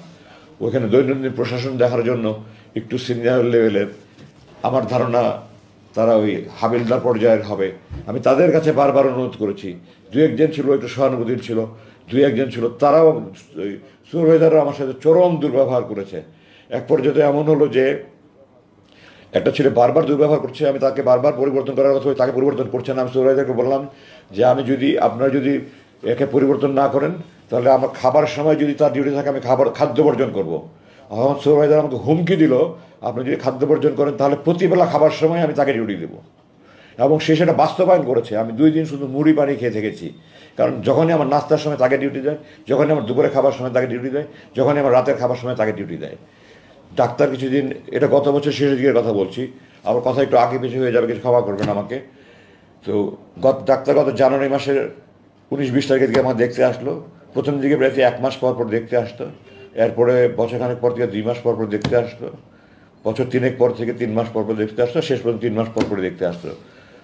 ওখানে দৈনন্দিন প্রশাসন দেখার জন্য একটু সিনিয়র লেভেলের, আমার ধারণা তারা ওই হাবিলদার পর্যায়ের হবে, আমি তাদের কাছে বারবার অনুরোধ করেছি। দু একজন ছিল একটু সহানুভূতির ছিল, দু একজন ছিল তারাও, ওই সুপারভাইজাররা আমার সাথে চরম দুর্ব্যবহার করেছে। এক পর্যায়ে এমন হলো যে একটা ছেলে বারবার দুর্ব্যবহার করছে, আমি তাকে বারবার পরিবর্তন করার কথা, তাকে পরিবর্তন করছে না। আমি সুপারভাইজারকে বললাম যে আমি যদি, আপনারা যদি একে পরিবর্তন না করেন তাহলে আমার খাবার সময় যদি তার ডিউটি থাকে আমি খাদ্য বর্জন করবো। আমার সুপারভাইজার আমাকে হুমকি দিল, আপনি যদি খাদ্য বর্জন করেন তাহলে প্রতিবেলা খাবার সময় আমি তাকে ডিউটি দেবো। এবং সে সেটা বাস্তবায়ন করেছে। আমি 2 দিন শুধু মুড়ি পানি খেয়ে থেকেছি, কারণ যখনই আমার নাস্তার সময় তাকে ডিউটি দেয়, যখনই আমার দুপুরে খাবার সময় তাকে ডিউটি দেয়, যখনই আমার রাতের খাবার সময় তাকে ডিউটি দেয়। ডাক্তার কিছুদিন, এটা গত বছর শেষের দিকের কথা বলছি, আমার কথা একটু আগে পিছু হয়ে যাবে, কিছু ক্ষমা করবেন আমাকে। তো ডাক্তার গত জানুয়ারি মাসের 19-20 তারিখের দিকে আমার দেখতে আসলো। প্রথম দিকে প্রায় 1 মাস পর পর দেখতে আসতো, এরপরে বছরখানেক পর থেকে 2 মাস পর পর দেখতে আসতো, বছর 3 পর থেকে 3 মাস পর পর দেখতে আসতো, শেষ পর্যন্ত 3 মাস পর পর দেখতে আসতো।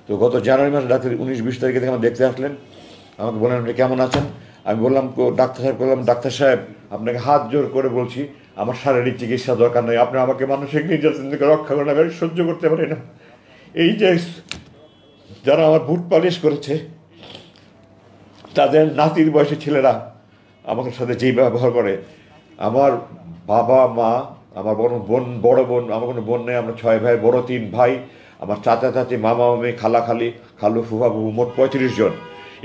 তো গত জানুয়ারি মাসে ডাক্তার 19-20 তারিখে থেকে আমার দেখতে আসলেন, আমাকে বললেন আপনি কেমন আছেন। আমি বললাম, ডাক্তার সাহেব, বললাম ডাক্তার সাহেব আপনাকে হাত জোর করে বলছি আমার শারীরিক চিকিৎসা দরকার নেই, আপনি আমাকে মানসিক নির্যাতন থেকে রক্ষা করেন, আমি সহ্য করতে পারি না। এই যে যারা আমার বুট পালিশ করেছে তাদের নাতির বয়সী ছেলেরা আমার সাথে যেই ব্যবহার করে, আমার বাবা মা, আমার বড় বোন, আমার কোনো বোন নেই, আমরা 6 ভাই, বড় 3 ভাই, আমার চাচা চাচি, মামা মামি, খালা খালি, খালু ফুফা ফুফু, মোট 35 জন।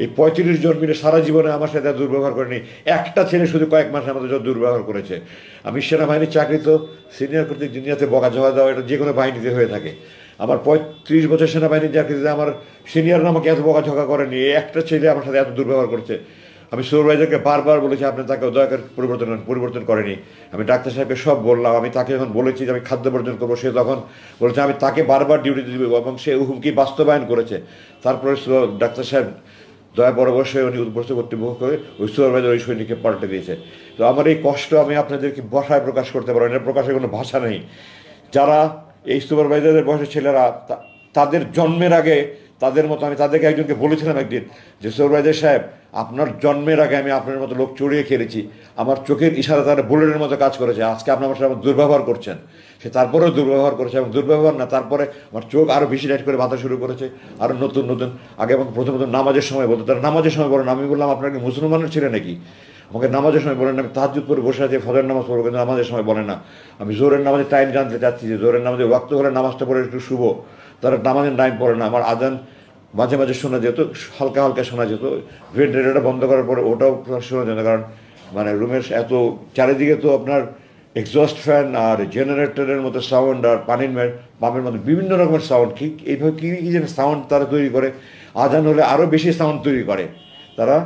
এই 35 জন মিলে সারা জীবনে আমার সাথে দুর্ব্যবহার করেনি। একটা ছেলে শুধু কয়েক মাসে আমাদের যত দুর্ব্যবহার করেছে। আমি সেনাবাহিনীর চাকরি, তো সিনিয়র কর্তৃক দুনিয়াতে বকাঝকা দেওয়া এটা যে কোনো বাহিনীতে হয়ে থাকে। আমার 35 বছর সেনাবাহিনীর চাকরিতে আমার সিনিয়ররা আমাকে এত বকাঝকা করেনি, একটা ছেলে আমার সাথে এত দুর্ব্যবহার করেছে। আমি সুপারভাইজারকে বারবার বলেছি আপনি তাকে দয়া করে পরিবর্তন করেনি। আমি ডাক্তার সাহেবকে সব বললাম, আমি তাকে যখন বলেছি যে আমি খাদ্য বর্জন করবো, সে তখন বলেছে আমি তাকে বারবার ডিউটিতে দিব, এবং সে হুমকি বাস্তবায়ন করেছে। তারপরে ডাক্তার সাহেব দয়া পরামর্শ উনি উদ্বস্ত কর্তৃপক্ষ করে ওই সুপারভাইজার ওই সৈনিককে পাল্টে দিয়েছে। তো আমার এই কষ্ট আমি আপনাদেরকে ভাষায় প্রকাশ করতে পারবো না, প্রকাশের কোনো ভাষা নেই। যারা এই সুপারভাইজারদের বয়সের ছেলেরা, তাদের জন্মের আগে তাদের মতো, আমি তাদেরকে একজনকে বলেছিলাম একদিন যে সুপারভাইজার সাহেব আপনার জন্মের আগে আমি আপনার মতো লোক চড়িয়ে খেলেছি, আমার চোখের ইশারা তারা বুলেটের মতো কাজ করেছে, আজকে আপনি আমার সাথে দুর্ব্যবহার করছেন। সে তারপরেও দুর্ব্যবহার করেছে, এবং দুর্ব্যবহার না, তারপরে আমার চোখ আরও বেশি লাইট করে বাঁধা শুরু করেছে, আরও নতুন নতুন। আগে আমাকে প্রথমত নামাজের সময় বলতো, তারা নামাজের সময় বলেন, আমি বললাম আপনার কি মুসলমানের ছেলে নাকি, আমাকে নামাজের সময় বলেন না। আমি তাহাজ্জুদ করে বসে আছি, ফজরের নামাজ পড়বো, কিন্তু নামাজের সময় বলে না। আমি জোহরের নামাজের টাইম জানতে চাচ্ছি যে জোহরের নামাজে ওয়াক্ত হলে নামাজটা পড়ে একটু শুভ, তারা নামাজের টাইম পড়ে না। আমার আজান মাঝে মাঝে শোনা যেত, হালকা হালকা শোনা যেত, ভেন্টিলেটরটা বন্ধ করার পরে ওটাও শোনা যেত, কারণ মানে রুমের এত চারিদিকে তো আপনার এক্সস্ট ফ্যান আর জেনারেটরের মতো সাউন্ড, আর পানির পাম্পের মতো বিভিন্ন রকমের সাউন্ড, ঠিক এইভাবে কী কী যেন সাউন্ড তারা তৈরি করে, আজান হলে আরও বেশি সাউন্ড তৈরি করে তারা,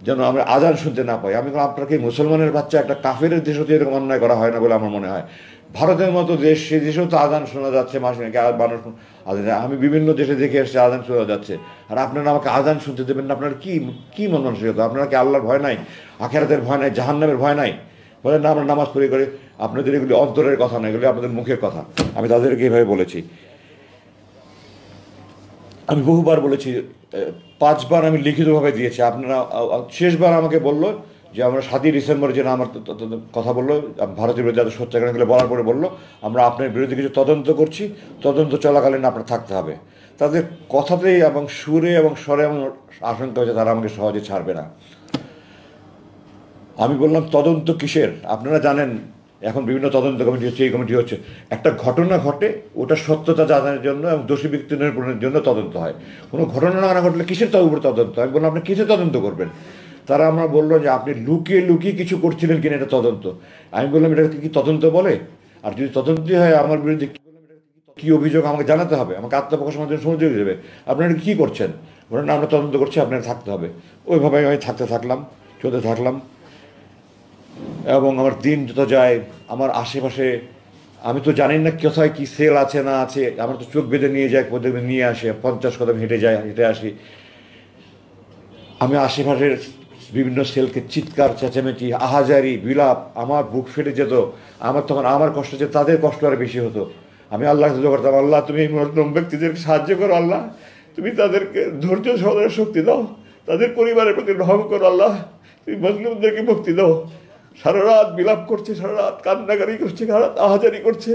যেন আমরা আজান শুনতে না পাই। আমি আপনাকে মুসলমানের বাচ্চা, একটা কাফের দেশও তো এরকম অন্যায় করা হয় না বলে আমার মনে হয়। ভারতের মতো দেশ, সেই দেশেও তো আজান শোনা যাচ্ছে মাসে মানুষ আজান, আমি বিভিন্ন দেশে দেখে এসেছি আজান শোনা যাচ্ছে, আর আপনারা আমাকে আজান শুনতে দেবেন না? আপনার কি কি মন মানসিকতা? আপনারা কি আল্লাহর ভয় নাই, আখেরাতের ভয় নাই, জাহান্নামের ভয় নাই? বলেন না আমরা নামাজ পড়ি করে, আপনাদের এগুলি অন্তরের কথা না, এগুলি আপনাদের মুখের কথা। আমি তাদেরকে এইভাবে বলেছি, আমি বহুবার বলেছি, 5 বার আমি লিখিতভাবে দিয়েছি। আপনারা শেষবার আমাকে বললো যে আমরা 7ই ডিসেম্বর যেন আমার কথা বললো, ভারতের বিরুদ্ধে এত সত্যাগ্রহ বলার পরে বললো আমরা আপনার বিরুদ্ধে কিছু তদন্ত করছি, তদন্ত চলাকালীন আপনার থাকতে হবে। তাদের কথাতেই এবং সুরে এবং স্বরে এমন আশঙ্কা হয়েছে তারা আমাকে সহজে ছাড়বে না। আমি বললাম তদন্ত কিসের? আপনারা জানেন এখন বিভিন্ন তদন্ত কমিটি হচ্ছে, এই কমিটি হচ্ছে। একটা ঘটনা ঘটে, ওটা সত্যতা জানার জন্য এবং দোষী ব্যক্তি নির্ণয়ের জন্য তদন্ত হয়। কোনো ঘটনা না ঘটলে কিসের উপরে তদন্ত হয়? বললাম আপনি কিসে তদন্ত করবেন? তারা আমরা বললো যে আপনি লুকিয়ে লুকিয়ে কিছু করছিলেন কিনা এটা তদন্ত। আমি বললাম এটাকে কি তদন্ত বলে? আর যদি তদন্তই হয় আমার বিরুদ্ধে কী অভিযোগ আমাকে জানাতে হবে, আমাকে আত্মপ্রকাশের মাধ্যমে সুযোগ দেবে। আপনারা কী করছেন? বলেন না আমরা তদন্ত করছি, আপনার থাকতে হবে। ওইভাবে আমি চলতে থাকলাম। এবং আমার দিন যত যায়, আমার আশেপাশে আমি তো জানি না কোথায় কি সেল আছে না আছে, আমার তো চোখ বেঁধে নিয়ে যায়, কোথাও নিয়ে আসে, 50 কদম হেঁটে যায়, হেঁটে আসি। আমি আশেপাশের বিভিন্ন সেলকে চিৎকার চেঁচামেচি আহাজারি বিলাপ, আমার বুক ফেটে যেত। আমার তখন আমার কষ্ট যে তাদের কষ্ট আর বেশি হতো। আমি আল্লাহকে দোয়া করতাম, আল্লাহ তুমি এই মজলুম ব্যক্তিদেরকে সাহায্য করো, আল্লাহ তুমি তাদেরকে ধৈর্য সহকারে শক্তি দাও, তাদের পরিবারের প্রতি রহম করো, আল্লাহ তুমি মজলুমদেরকে মুক্তি দাও। সারা রাত বিলাপ করছে, সারা রাত কান্নাকারি করছে, সারা রাত আহাজারি করছে,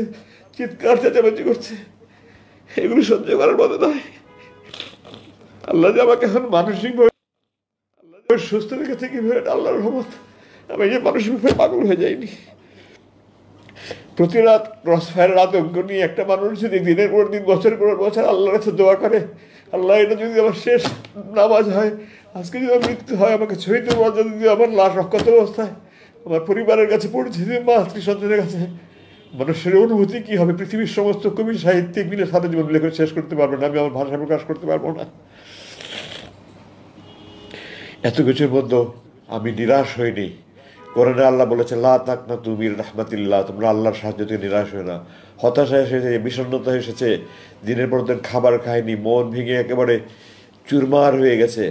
চিৎকার চেঁচামেচি করছে, এগুলো সহ্য করার মতো নয়। আল্লাহ যে আমাকে এখন মানসিকভাবে সুস্থ রেখেছে কিভাবে, আল্লাহর রহমত। আমি যে মানসিকভাবে পাগল হয়ে যাইনি। প্রতি রাত ক্রস ফায়ারের আতঙ্ক নিয়ে একটা মানুষ যদি দিনের পর দিন বছরের পর বছর আল্লাহর কাছে দোয়া করে, আল্লাহ এটা যদি আমার শেষ নামাজ হয়, আজকে যদি আমার মৃত্যু হয়, আমাকে শহীদ মর্যাদা যদি আমার লাশ রক্ষত অবস্থায় আমার পরিবারের কাছে পৌঁছে দিয়ে মা স্ত্রী সন্তানের কাছে, মানুষের অনুভূতি কী হবে? পৃথিবীর সমস্ত কবি সাহিত্যিক মিলে সারা জীবন লেখা শেষ করতে পারবো না, আমি আমার ভাষা প্রকাশ করতে পারবো না। এত কিছুর মধ্যে আমি নিরাশ হইনি। কোরআনে আল্লাহ বলেছে, লা তাকনাতু মির রাহমাতিল্লাহ, তোমরা আল্লাহর সাহায্য থেকে নিরাশ হয়ে না। হতাশা এসেছে, বিষণ্ণতা এসেছে, দিনের পর দিন খাবার খায়নি, মন ভেঙে একেবারে চুরমার হয়ে গেছে,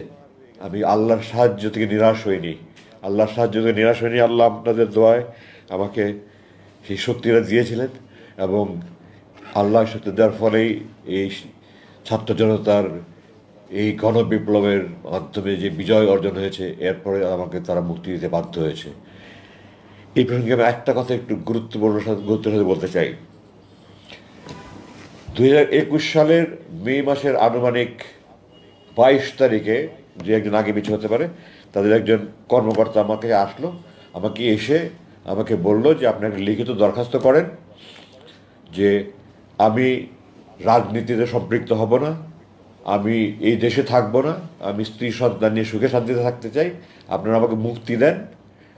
আমি আল্লাহর সাহায্য থেকে নিরাশ হইনি। আল্লাহর সাহায্য থেকে নিরাশ হইনি। আল্লাহ আপনাদের দোয়ায় আমাকে সেই শক্তিটা দিয়েছিলেন, এবং আল্লাহ শক্তি দেওয়ার ফলেই এই ছাত্র জনতার এই গণবিপ্লবের মাধ্যমে যে বিজয় অর্জন হয়েছে, এরপরে আমাকে তারা মুক্তি দিতে বাধ্য হয়েছে। এই প্রসঙ্গে আমি একটা কথা একটু গুরুত্বের সাথে বলতে চাই। 2021 সালের মে মাসের আনুমানিক 22 তারিখে, যে একজন আগে পিছু হতে পারে, তাদের একজন কর্মকর্তা আমাকে আসলো, আমাকে এসে আমাকে বলল যে আপনি একটা লিখিত দরখাস্ত করেন যে আমি রাজনীতিতে সম্পৃক্ত হব না, আমি এই দেশে থাকবো না, আমি স্ত্রী সন্তান নিয়ে সুখে শান্তিতে থাকতে চাই, আপনারা আমাকে মুক্তি দেন,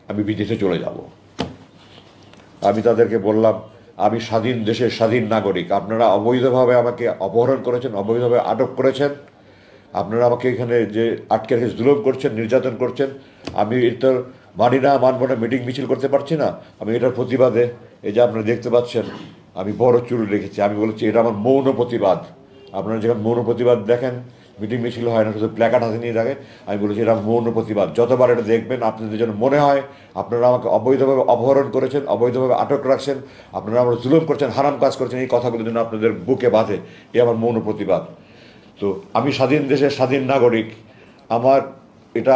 আমি বিদেশে চলে যাব। আমি তাদেরকে বললাম, আমি স্বাধীন দেশের স্বাধীন নাগরিক, আপনারা অবৈধভাবে আমাকে অপহরণ করেছেন, অবৈধভাবে আটক করেছেন, আপনারা আমাকে এখানে যে আটকে রেখে জুলুম করছেন, নির্যাতন করছেন, আমি এটা মানি না, মানব না, মিটিং মিছিল করতে পারছি না। আমি এটার প্রতিবাদে, এই যে আপনারা দেখতে পাচ্ছেন আমি বড় চুল রেখেছি, আমি বলেছি এটা আমার মৌন প্রতিবাদ। আপনারা যখন মৌন প্রতিবাদ দেখেন, মিটিং মিছিল হয় না, শুধু প্ল্যাকার্ড হাতে নিয়ে থাকে, আমি বলেছি এটা মৌন প্রতিবাদ। যতবার এটা দেখবেন আপনাদের যেন মনে হয় আপনারা আমাকে অবৈধভাবে অপহরণ করেছেন, অবৈধভাবে আটক রাখছেন, আপনারা আমার জুলুম করছেন, হারাম কাজ করছেন, এই কথাগুলো যেন আপনাদের বুকে বাঁধে, এ আমার মৌন প্রতিবাদ। তো আমি স্বাধীন দেশের স্বাধীন নাগরিক, আমার এটা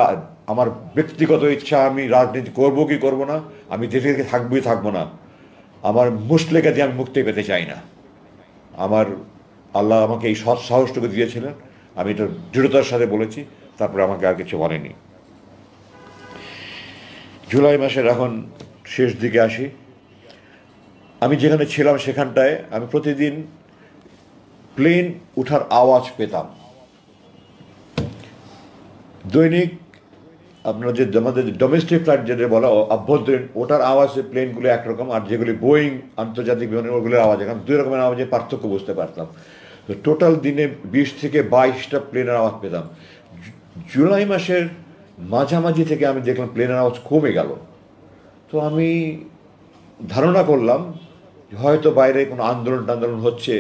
আমার ব্যক্তিগত ইচ্ছা, আমি রাজনীতি করবো কি করবো না, আমি দেশে থাকবোই থাকবো না, আমার মুসলেকা দিয়ে আমি মুক্তি পেতে চাই না। আমার আল্লাহ আমাকে এই সৎ সাহসটুকু দিয়েছিলেন, আমি এটা দৃঢ়তার সাথে বলেছি, তারপরে আমাকে আর কিছু বলেনি। জুলাই মাসের এখন শেষ দিকে আসি। আমি যেখানে ছিলাম সেখানটায় আমি প্রতিদিন প্লেন ওঠার আওয়াজ পেতাম। দৈনিক আপনার যে আমাদের ডোমেস্টিক ফ্লাইট যেটা বলা অভ্যন্তরীণ, ওটার আওয়াজ প্লেনগুলো একরকম, আর যেগুলি বোয়িং আন্তর্জাতিক বিমানের ওগুলোর আওয়াজ এখন দুই রকমের আওয়াজে পার্থক্য বুঝতে পারতাম। তো টোটাল দিনে 20 থেকে 22টা প্লেনের আওয়াজ পেতাম। জুলাই মাসের মাঝামাঝি থেকে আমি দেখলাম প্লেনের আওয়াজ কমে গেল। তো আমি ধারণা করলাম হয়তো বাইরে কোনো আন্দোলন হচ্ছে।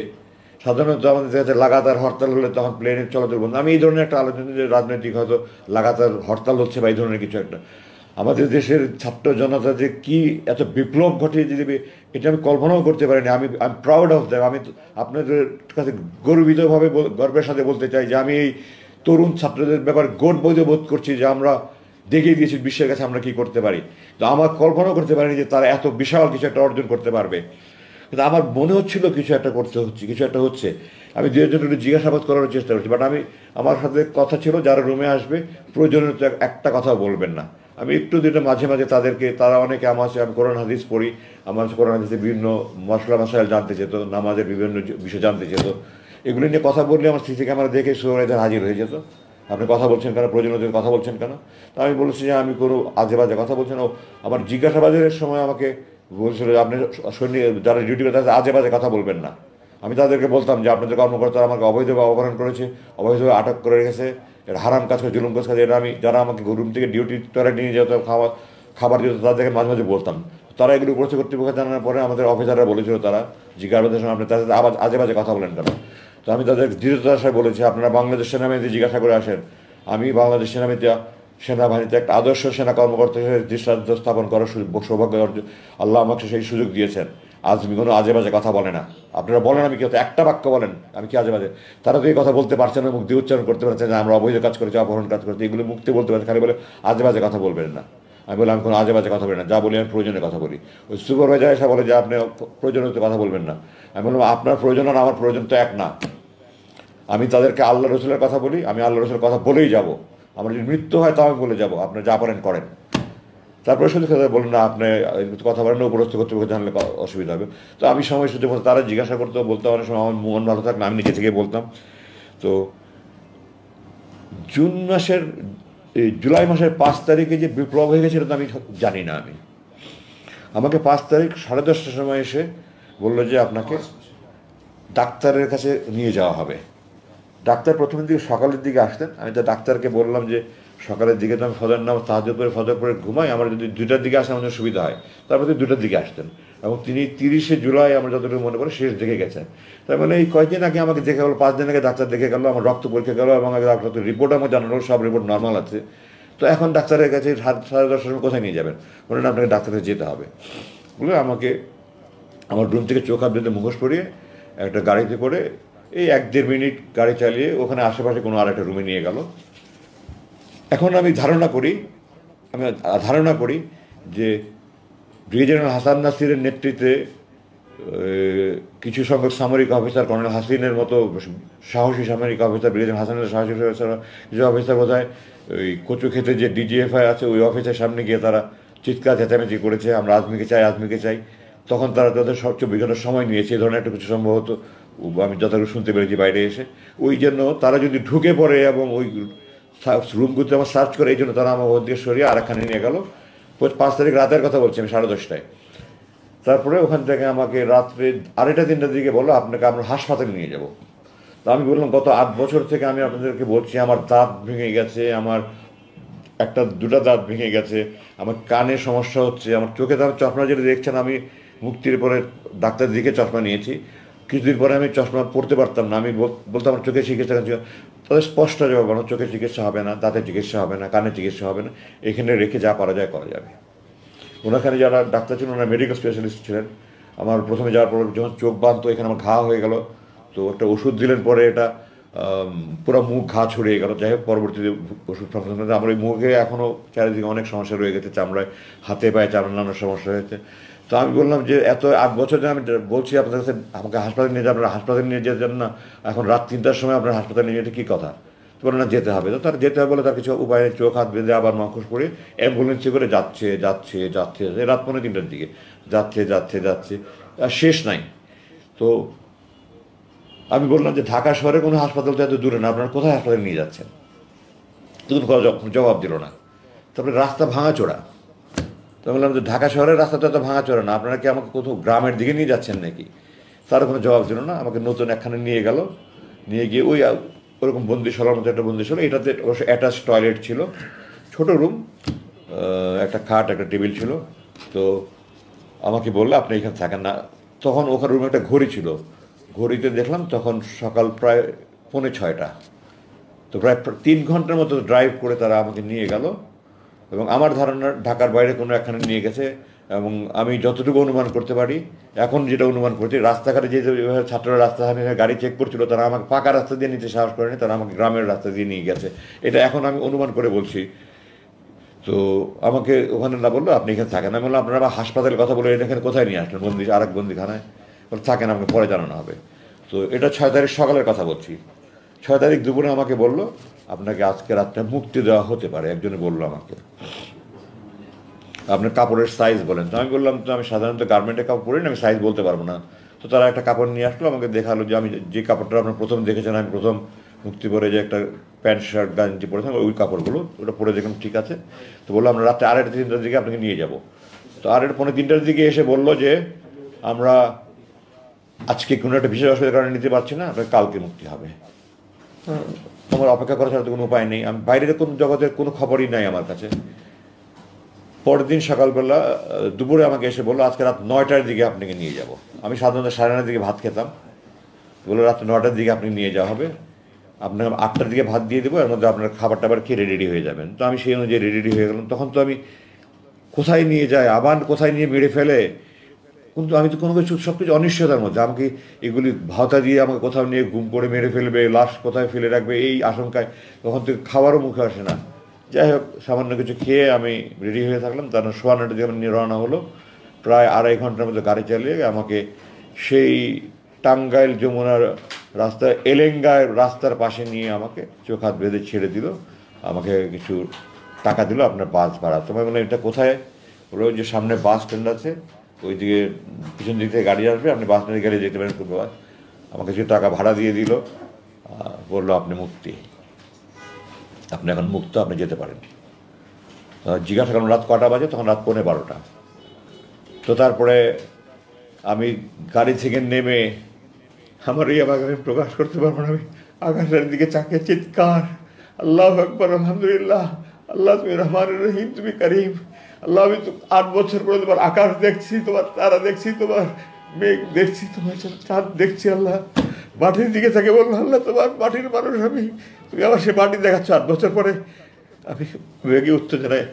সাধারণত আমাদের কাছে লাগাতার হরতাল হলে তখন প্লেনের চলাচল বন্ধ। আমি এই ধরনের একটা আলোচনা যে রাজনৈতিক হয়তো লাগাতার হরতাল হচ্ছে বা এই ধরনের কিছু একটা। আমাদের দেশের ছাত্র জনতা যে কী এত বিপ্লব ঘটিয়ে দিবে এটা আমি কল্পনাও করতে পারিনি। আমি প্রাউড অফ দ্যাম। আমি আপনাদের কাছে গর্বিতভাবে গর্বের সাথে বলতে চাই যে আমি এই তরুণ ছাত্রদের ব্যাপারে গর্ববোধ করছি যে আমরা দেখিয়ে দিয়েছি বিশ্বের কাছে আমরা কী করতে পারি। তো আমার কল্পনাও করতে পারিনি যে তারা এত বিশাল কিছু একটা অর্জন করতে পারবে। কিন্তু আমার মনে হচ্ছিল কিছু একটা করতে হচ্ছে, কিছু একটা হচ্ছে। আমি দু একজন একটু জিজ্ঞাসাবাদ করার চেষ্টা করছি, বাট আমার সাথে কথা ছিল যারা রুমে আসবে প্রয়োজনীয় একটা কথাও বলবেন না। আমি একটু দুটো মাঝে মাঝে তাদেরকে, তারা অনেকে আমার আমি কোরআন হাদিস পড়ি, আমার কোরআন হাদিসে বিভিন্ন মশলা মশাইল জানতে চেত, নামাজের বিভিন্ন বিষয় জানতে চেত। এগুলি নিয়ে কথা বললে আমার সিসি ক্যামেরা দেখে সুরাইদের হাজির হয়ে যেত। আপনি কথা বলছেন কেন, প্রয়োজনীয় কথা বলছেন কেন? তা আমি বলেছি যে আমি কোনো আজে বাজে কথা বলছেন। ও আমার জিজ্ঞাসাবাদের সময় আমাকে বলছিল যে আপনি সৈনিক যারা ডিউটি করে তাদের আজে বাজে কথা বলবেন না। আমি তাদেরকে বলতাম যে আপনাদের কর্মকর্তারা আমাকে অবৈধভাবে অপহরণ করেছে, অবৈধভাবে আটক করে রেখেছে, এটা হারাম কাজ করে, জুলুম কাজ করে। এটা আমি যারা আমাকে রুম থেকে ডিউটি করে নিয়ে যেত খাবার দিত, তাদেরকে মাঝে মাঝে বলতাম। তারা এগুলো উপস্থিত কর্তৃপক্ষ জানানোর পরে আমাদের অফিসাররা বলেছিল, তারা জিজ্ঞাসাবাদের সময় আপনি তাদের আবার আজে বাজে কথা বলেন কেন। তো আমি তাদের দৃঢ়তার সাথে বলেছি, আপনারা বাংলাদেশ সেনাবাহিনীতে জিজ্ঞাসা করে আসেন, আমি বাংলাদেশ সেনাবাহিনীতে একটা আদর্শ সেনা কর্মকর্তা হিসেবে দৃষ্টান্ত স্থাপন করার সৌভাগ্য অর্জন আল্লাহ আমাকে সেই সুযোগ দিয়েছেন। আজমি কোনো আজে বাজে কথা বলে না। আপনারা বলেন আমি কি হতো, একটা বাক্য বলেন আমি কি আজে বাজে। তারা তো এই কথা বলতে পারছে না, মুখ দিয়ে উচ্চারণ করতে পারছে না, আমরা অবৈধ কাজ করেছি, অপহরণ কাজ করেছি, এগুলো মুক্তি বলতে পারছে, খালি বলে আজে বাজে কথা বলবেন না। আমি বললাম আমি কোনো আজে বাজে কথা বলি না, যা বলি আমি প্রয়োজনে কথা বলি। ওই সুপারভাইজার এসে বলে যে আপনি প্রয়োজনীয় কথা বলবেন না। আমি বললাম আপনার প্রয়োজন আর আমার প্রয়োজন তো এক না। আমি তাদেরকে আল্লাহ রসুলের কথা বলি, আমি আল্লাহ রসুলের কথা বলেই যাব। আমার যদি মৃত্যু হয় তাও আমি বলে যাব, আপনি যা পারেন করেন। তারপরে শুধু বললেন না আপনি কথা বলেন না, উপরস্থ কর্তৃপক্ষ জানলে অসুবিধা হবে। তো আমি সময় সুযোগ মতো তারা জিজ্ঞাসা করতো, বলতাম, অনেক সময় আমার মন ভালো থাকলে আমি নিজে থেকে বলতাম। তো জুলাই মাসের 5 তারিখে যে বিপ্লব হয়ে গেছে এটা তো আমি জানি না। আমাকে 5 তারিখ 10:30টার সময় এসে বললো যে আপনাকে ডাক্তারের কাছে নিয়ে যাওয়া হবে। ডাক্তার প্রথমের দিকে সকালের দিকে আসতেন। আমি তো ডাক্তারকে বললাম যে সকালের দিকে তো আমি ফজর নামাজ তাহাজ্জুদ করে ফজর করে ঘুমাই, আমার যদি 2টার দিকে আসে আমাদের সুবিধা হয়। তারপরে 2টার দিকে আসতেন এবং তিনি 30শে জুলাই আমরা যতটুকু মনে করি শেষ দেখে গেছেন। তার মানে এই কয়েকদিন আগে আমাকে দেখে গেলো, 5 দিন আগে ডাক্তার দেখে গেলো, আমার রক্ত পরীক্ষা গেলো এবং ডাক্তার রিপোর্ট আমার জানালো সব রিপোর্ট নর্মাল আছে। তো এখন ডাক্তারের কাছে 10:30টার সময় কোথায় নিয়ে যাবেন, বলেন আপনাকে ডাক্তারের যেতে হবে। বলে আমাকে আমার রুম থেকে চোখ হাত বেঁধে মুখোশ পরিয়ে একটা গাড়িতে করে এই 1-1.5 মিনিট গাড়ি চালিয়ে ওখানে আশেপাশে কোনো আরেকটা রুমে নিয়ে গেল। এখন আমি ধারণা করি যে ব্রিগেডিয়ার হাসান নাসিরের নেতৃত্বে কিছু সংখ্যক সামরিক অফিসার, কর্নেল হাসিনের মতো সাহসী সামরিক অফিসার, ব্রিগেডিয়ার হাসানের সাহসী অফিসার, কিছু অফিসার বোধহয় ওই কচু ক্ষেতে যে ডিজিএফআই আছে ওই অফিসের সামনে গিয়ে তারা চিৎকার চেঁচামেচি করেছে, আমরা আজমিকে চাই। তখন তারা তাদের সবচেয়ে বিভিন্ন সময় নিয়েছে, এই ধরনের একটা কিছু সম্ভবত আমি যতটুকু শুনতে পেরেছি বাইরে এসে। ওই জন্য তারা যদি ঢুকে পড়ে এবং ওই রুমগুলোতে আমার সার্চ করে, এই জন্য তারা আমার ওখান থেকে সরিয়ে আরেকখানে নিয়ে গেল। 5 তারিখ রাতের কথা বলছি আমি, 10:30টায়। তারপরে ওখান থেকে আমাকে রাত্রে 2:30-3টার দিকে বললো আপনাকে আমরা হাসপাতালে নিয়ে যাব। তো আমি বললাম গত 8 বছর থেকে আমি আপনাদেরকে বলছি আমার দাঁত ভেঙে গেছে, আমার 1-2টা দাঁত ভেঙে গেছে, আমার কানে সমস্যা হচ্ছে, আমার চোখে তো চশমা যেটা দেখছেন, আমি মুক্তির পরে ডাক্তার দিকে চশমা নিয়েছি, কিছুদিন পরে আমি চশমা পড়তে পারতাম না। আমি বলতাম আমার চোখের চিকিৎসা, তাদের স্পষ্ট জবাব, আমার চোখের চিকিৎসা হবে না, দাঁতের চিকিৎসা হবে না, কানের চিকিৎসা হবে না, এখানে রেখে যা করা যায় করা যাবে। ওনাখানে যারা ডাক্তার ছিলেন ওনারা মেডিকেল স্পেশালিস্ট ছিলেন। আমার প্রথমে যাওয়ার পর যখন চোখ বাঁধতো এখানে আমার ঘা হয়ে গেল, তো একটা ওষুধ দিলেন, পরে এটা পুরো মুখ ঘা ছড়িয়ে গেল। যাই হোক পরবর্তীতে ওষুধ সংক্রান্ত আমার ওই মুখে এখনও চারিদিকে অনেক সমস্যা রয়ে গেছে, চামড়ায় হাতে পায়ে চামড়া নানান সমস্যা হয়েছে। তো আমি বললাম যে এত 8 বছর ধরে আমি বলছি আপনাদের কাছে আমাকে হাসপাতালে নিয়ে যান, আপনারা হাসপাতালে নিয়ে যেতেন না, এখন রাত 3টার সময় আপনার হাসপাতালে নিয়ে যেতে কী কথা। তো বলে না যেতে হবে। তো তার যেতে হবে বলে তার কিছু উপায় নেই, চোখ হাত বেঁধে আবার মুখোশ পরে অ্যাম্বুলেন্সে করে যাচ্ছে রাত 2:45টার দিকে যাচ্ছে আর শেষ নাই। তো আমি বললাম যে ঢাকা শহরে কোনো হাসপাতাল তো এত দূরে না, আপনারা কোথায় হাসপাতালে নিয়ে যাচ্ছেন। তখন জবাব দিল না। তারপরে রাস্তা ভাঙাচোরা। তো বললাম যে ঢাকা শহরের রাস্তা তো এত ভাঙাচোরা না, আপনারা কি আমাকে কোথাও গ্রামের দিকে নিয়ে যাচ্ছেন নাকি। তার কোনো জবাব দিল না। আমাকে নতুন একখানে নিয়ে গেল, নিয়ে গিয়ে ওরকম বন্দিশালার মতো একটা বন্দিশালা, এটাতে অবশ্য অ্যাটাচ টয়লেট ছিল, ছোটো রুম, একটা খাট একটা টেবিল ছিল। তো আমাকে বললো আপনি এখানে থাকেন না। তখন ওখানে রুমে একটা ঘড়ি ছিল, ঘড়িতে দেখলাম তখন সকাল প্রায় 5:45। তো প্রায় 3 ঘন্টার মতো ড্রাইভ করে তারা আমাকে নিয়ে গেল এবং আমার ধারণা ঢাকার বাইরে কোনো একখানে নিয়ে গেছে। এবং আমি যতটুকু অনুমান করতে পারি, এখন যেটা অনুমান করছি, রাস্তাঘাটে যে ছাত্ররা রাস্তাঘাটে গাড়ি চেক করছিল তারা আমাকে পাকা রাস্তা দিয়ে নিতে সাহস করেনি, তারা আমাকে গ্রামের রাস্তা দিয়ে নিয়ে গেছে। এটা এখন আমি অনুমান করে বলছি। তো আমাকে ওখানে না বললো আপনি এখানে থাকেন। আমি বললাম আপনারা আবার হাসপাতালের কথা বলে এখানে কোথায় নিয়ে আসলেন, আরেক বন্দিখানায়। বলে থাকেন, আমাকে পরে জানানো হবে। তো এটা 6 তারিখ সকালের কথা বলছি। 6 তারিখ দুপুরে আমাকে বললো আপনাকে আজকে রাতটা মুক্তি দেওয়া হতে পারে। একজনে বললো আমাকে আপনার কাপড়ের সাইজ বলেন। তো আমি বললাম তো আমি সাধারণত গার্মেন্টের কাপড় পরি না, আমি সাইজ বলতে পারবো না। তো তারা একটা কাপড় নিয়ে আসলো, আমাকে দেখালো যে আমি যে কাপড়টা আপনার প্রথম দেখেছেন, আমি প্রথম মুক্তি পরে যে একটা প্যান্ট শার্ট গাঞ্জি পরেছিলাম ওই কাপড়গুলো, ওটা পরে দেখলাম ঠিক আছে। তো বললো আমরা রাত্রে 2:30-3টার দিকে আপনাকে নিয়ে যাব। তো 2:30-3টার দিকে এসে বললো যে আমরা আজকে কোনো একটা বিশেষ অসুবিধার কারণে নিতে পারছি না, আপনার কালকে মুক্তি হবে। আমার অপেক্ষা করা ছাড়া তো কোনো উপায় নেই। আমি বাইরের কোনো জগতের কোনো খবরই নাই আমার কাছে। পরের দিন সকালবেলা দুপুরে আমাকে এসে বললো আজকে রাত 9টার দিকে আপনাকে নিয়ে যাব। আমি সাধারণত 9:30 দিকে ভাত খেতাম। বললো রাত 9টার দিকে আপনি নিয়ে যাওয়া হবে, আপনাকে 8টার দিকে ভাত দিয়ে দেবো, এর মধ্যে আপনার খাবার টাবার খেয়ে রেডি হয়ে যাবেন। তো আমি সেই অনুযায়ী রেডি হয়ে গেলাম। তখন তো আমি কোথায় নিয়ে যায়, আবার কোথায় নিয়ে মেরে ফেলে, কিন্তু আমি তো কোনো কিছু সব কিছু অনিশ্চয়তার মধ্যে। আমাকে এগুলি ভাওতা দিয়ে আমাকে কোথাও নিয়ে গুম করে মেরে ফেলবে, লাশ কোথায় ফেলে রাখবে, এই আশঙ্কায় তখন থেকে খাবারও মুখে আসে না। যাই হোক, সামান্য কিছু খেয়ে আমি রেডি হয়ে থাকলাম। তার 9:15 দিকে নিয়ে রওনা হলো। প্রায় 2.5 ঘন্টার মধ্যে গাড়ি চালিয়ে আমাকে সেই টাঙ্গাইল যমুনার রাস্তা এলেঙ্গায় রাস্তার পাশে নিয়ে আমাকে চোখ হাত বেঁধে ছেড়ে দিল। আমাকে কিছু টাকা দিল আপনার বাস ভাড়া। তোমায় বললাম এটা কোথায়? বললো ওই যে সামনে বাস স্ট্যান্ড আছে, ওই দিকে পিছন দিক থেকে গাড়ি আসবে, আপনি বাস স্ট্যান্ডে গেলে যেতে পারেন। আমাকে কিছু টাকা ভাড়া দিয়ে দিল। বললো আপনি মুক্তি, আপনি এখন মুক্ত, আপনি যেতে পারেন। জিজ্ঞাসা করলাম রাত কটা বাজে? তখন রাত 11:15। তো তারপরে আমি গাড়ি থেকে নেমে আমার এই আমাকে আমি প্রকাশ করতে পারবো না, আমি আকাশের দিকে চাকে চিৎকার, আল্লাহু আকবার, আলহামদুলিল্লাহ, আল্লাহ তুমি রহমান রহিম, তুমি করিম, আল্লাহ আমি তো 8 বছর পরে তোমার আকাশ দেখছি, তোমার তারা দেখছি, তোমার মেঘ দেখছি, তোমার চাঁদ দেখছি। আল্লাহ মাটির দিকে থাকে বললো, আল্লাহ তোমার মাটির মানুষ আমি, তুমি আমার সে মাটি দেখাচ্ছ 8 বছর পরে। আমি রেগে উত্তেজনায়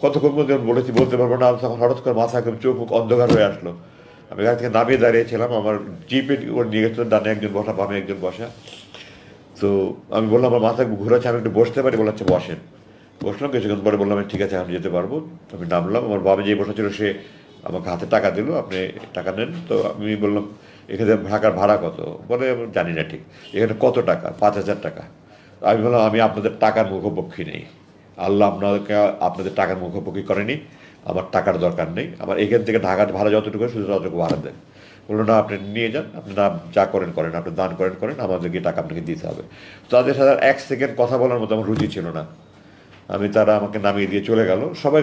কতক্ষণ মধ্যে বলেছি বলতে পারবো না। তখন হঠাৎ করে মাথা একদম চোখ মুখ অন্ধকার হয়ে আসলো। আমি গাড়ি থেকে নামিয়ে দাঁড়িয়েছিলাম, আমার জিপে ওর নিয়ে গেছিলো, ডানে একজন বসা, বামে একজন বসা। তো আমি বললাম আমার মাথা ঘুরাচ্ছে, আমি একটু বসতে পারি? বলে আচ্ছা বসেন। বসলাম, কিছুক্ষণ পরে বললাম ঠিক আছে আমি যেতে পারবো। আমি নামলাম, আমার বামে যে বসা ছিল সে আমাকে হাতে টাকা দিল, আপনি টাকা নেন। তো আমি বললাম এখানে ঢাকার ভাড়া কত? বলে আমি জানি না ঠিক। এখানে কত টাকা? 5,000 টাকা। আমি বললাম আমি আপনাদের টাকার মুখোপক্ষী নেই, আল্লাহ আপনাদেরকে আপনাদের টাকার মুখোপক্ষী করেনি, আমার টাকার দরকার নেই, আমার এখান থেকে ঢাকার ভাড়া যতটুকু শুধু ততটুকু ভাড়া দেন। বললো না আপনি নিয়ে যান, আপনি না যা করেন করেন, আপনি দান করেন, আমাদেরকে টাকা আপনাকে দিতে হবে। তাদের সাথে 1 সেকেন্ড কথা বলার মতো আমার রুচি ছিল না। তারা আমাকে নামিয়ে দিয়ে চলে গেল। সবাই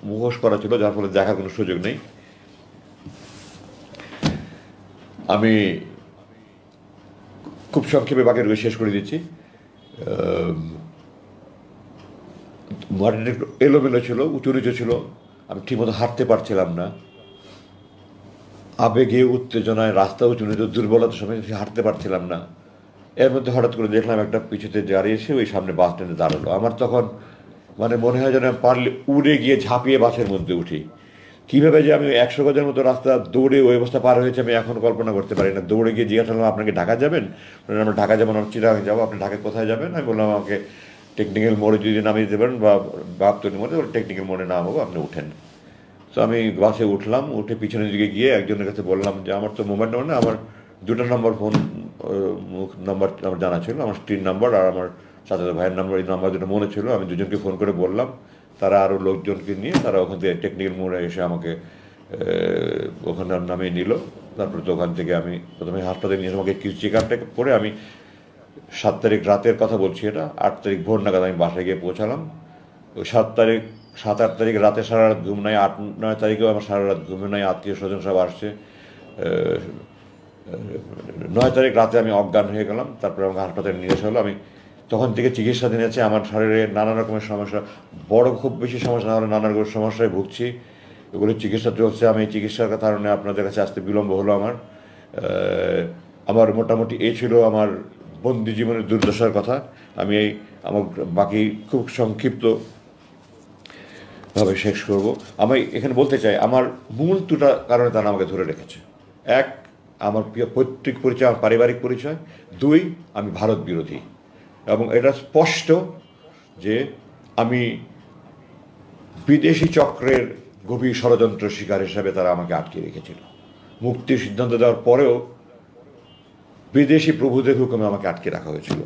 মুখোশ করা ছিল, যার ফলে দেখার কোনো সুযোগ নেই। আমি খুব সংক্ষেপে বাকির শেষ করে দিচ্ছি। মাটিটা একটু এলোমেলো ছিল, উঁচু নিচু ছিল, আমি ঠিকমতো হাঁটতে পারছিলাম না। আবেগে উত্তেজনায় রাস্তা উঁচু নিচু, দুর্বলতার সময় হাঁটতে পারছিলাম না। এর মধ্যে হঠাৎ করে দেখলাম একটা পিছুতে দাঁড়িয়ে এসে ওই সামনে বাস স্ট্যান্ডে দাঁড়ালো। আমার তখন মনে হয় যেন পারলে উড়ে গিয়ে ঝাঁপিয়ে বাসের মধ্যে উঠি। কীভাবে যে আমি 100 গজের মতো রাস্তা দৌড়ে ওই অবস্থা পার হয়েছে আমি এখন কল্পনা করতে পারি না। দৌড়ে গিয়ে জিজ্ঞাসা করলাম আপনাকে ঢাকা যাবেন? আমরা ঢাকা যাবো না, চিরাং যাবো। আপনি ঢাকায় কোথায় যাবেন? আমি বললাম আমাকে টেকনিক্যাল মোড়ে যদি নামিয়ে দিতে পারেন বা গাবতলী মোড়ে, টেকনিক্যাল মোড়ে নামাবো, আপনি উঠেন। তো আমি বাসে উঠলাম, উঠে পিছনের দিকে গিয়ে একজনের কাছে বললাম যে আমার তো মোবাইল নাম্বার না, আমার 2টা নম্বর ফোন নাম্বার আমার জানা ছিল, আমার স্ত্রীর নাম্বার আর আমার সাথে ভাইয়ের নাম্বার, এই নাম্বার দুটো মনে ছিল। আমি দুজনকে ফোন করে বললাম, তারা আরও লোকজনকে নিয়ে তারা ওখান থেকে টেকনিক্যাল মোড়ে এসে আমাকে ওখানে নামিয়ে নিল। তারপরে তো ওখান থেকে আমি প্রথমে হাসপাতালে নিয়ে আমাকে কিছু চেক আপটা করে আমি 7 তারিখ রাতের কথা বলছি, এটা 8 তারিখ ভোর নাগাদ আমি বাসায় গিয়ে পৌঁছালাম। ওই 7 তারিখ 7-8 তারিখ রাতে সারা রাত ঘুম নাই, 8-9 তারিখেও আমার সারা রাত ঘুমে নাই, আত্মীয় স্বজন সব আসছে। 9 তারিখ রাতে আমি অজ্ঞান হয়ে গেলাম। তারপরে আমাকে হাসপাতালে নিয়ে আসা হলো। আমি তখন থেকে চিকিৎসাধীন আছে। আমার শরীরে নানা রকমের সমস্যা, বড় খুব বেশি সমস্যা না হলে নানা রকমের সমস্যায় ভুগছি, এগুলো চিকিৎসা চলছে। আমি চিকিৎসার কারণে আপনাদের কাছে আসতে বিলম্ব হলো আমার মোটামুটি এই ছিল আমার বন্দি জীবনের দুর্দশার কথা। আমি আমার বাকি খুব সংক্ষিপ্তভাবে শেষ করব। আমি এখানে বলতে চাই আমার মূল 2টা কারণে তারা আমাকে ধরে রেখেছে। 1, আমার পৈতৃক পরিচয়, আমার পারিবারিক পরিচয়। 2, আমি ভারত বিরোধী। এবং এটা স্পষ্ট যে আমি বিদেশি চক্রের গভীর ষড়যন্ত্র শিকার হিসাবে তারা আমাকে আটকে রেখেছিল। মুক্তির সিদ্ধান্ত দেওয়ার পরেও বিদেশি প্রভুদের হুকুমে আমাকে আটকে রাখা হয়েছিল।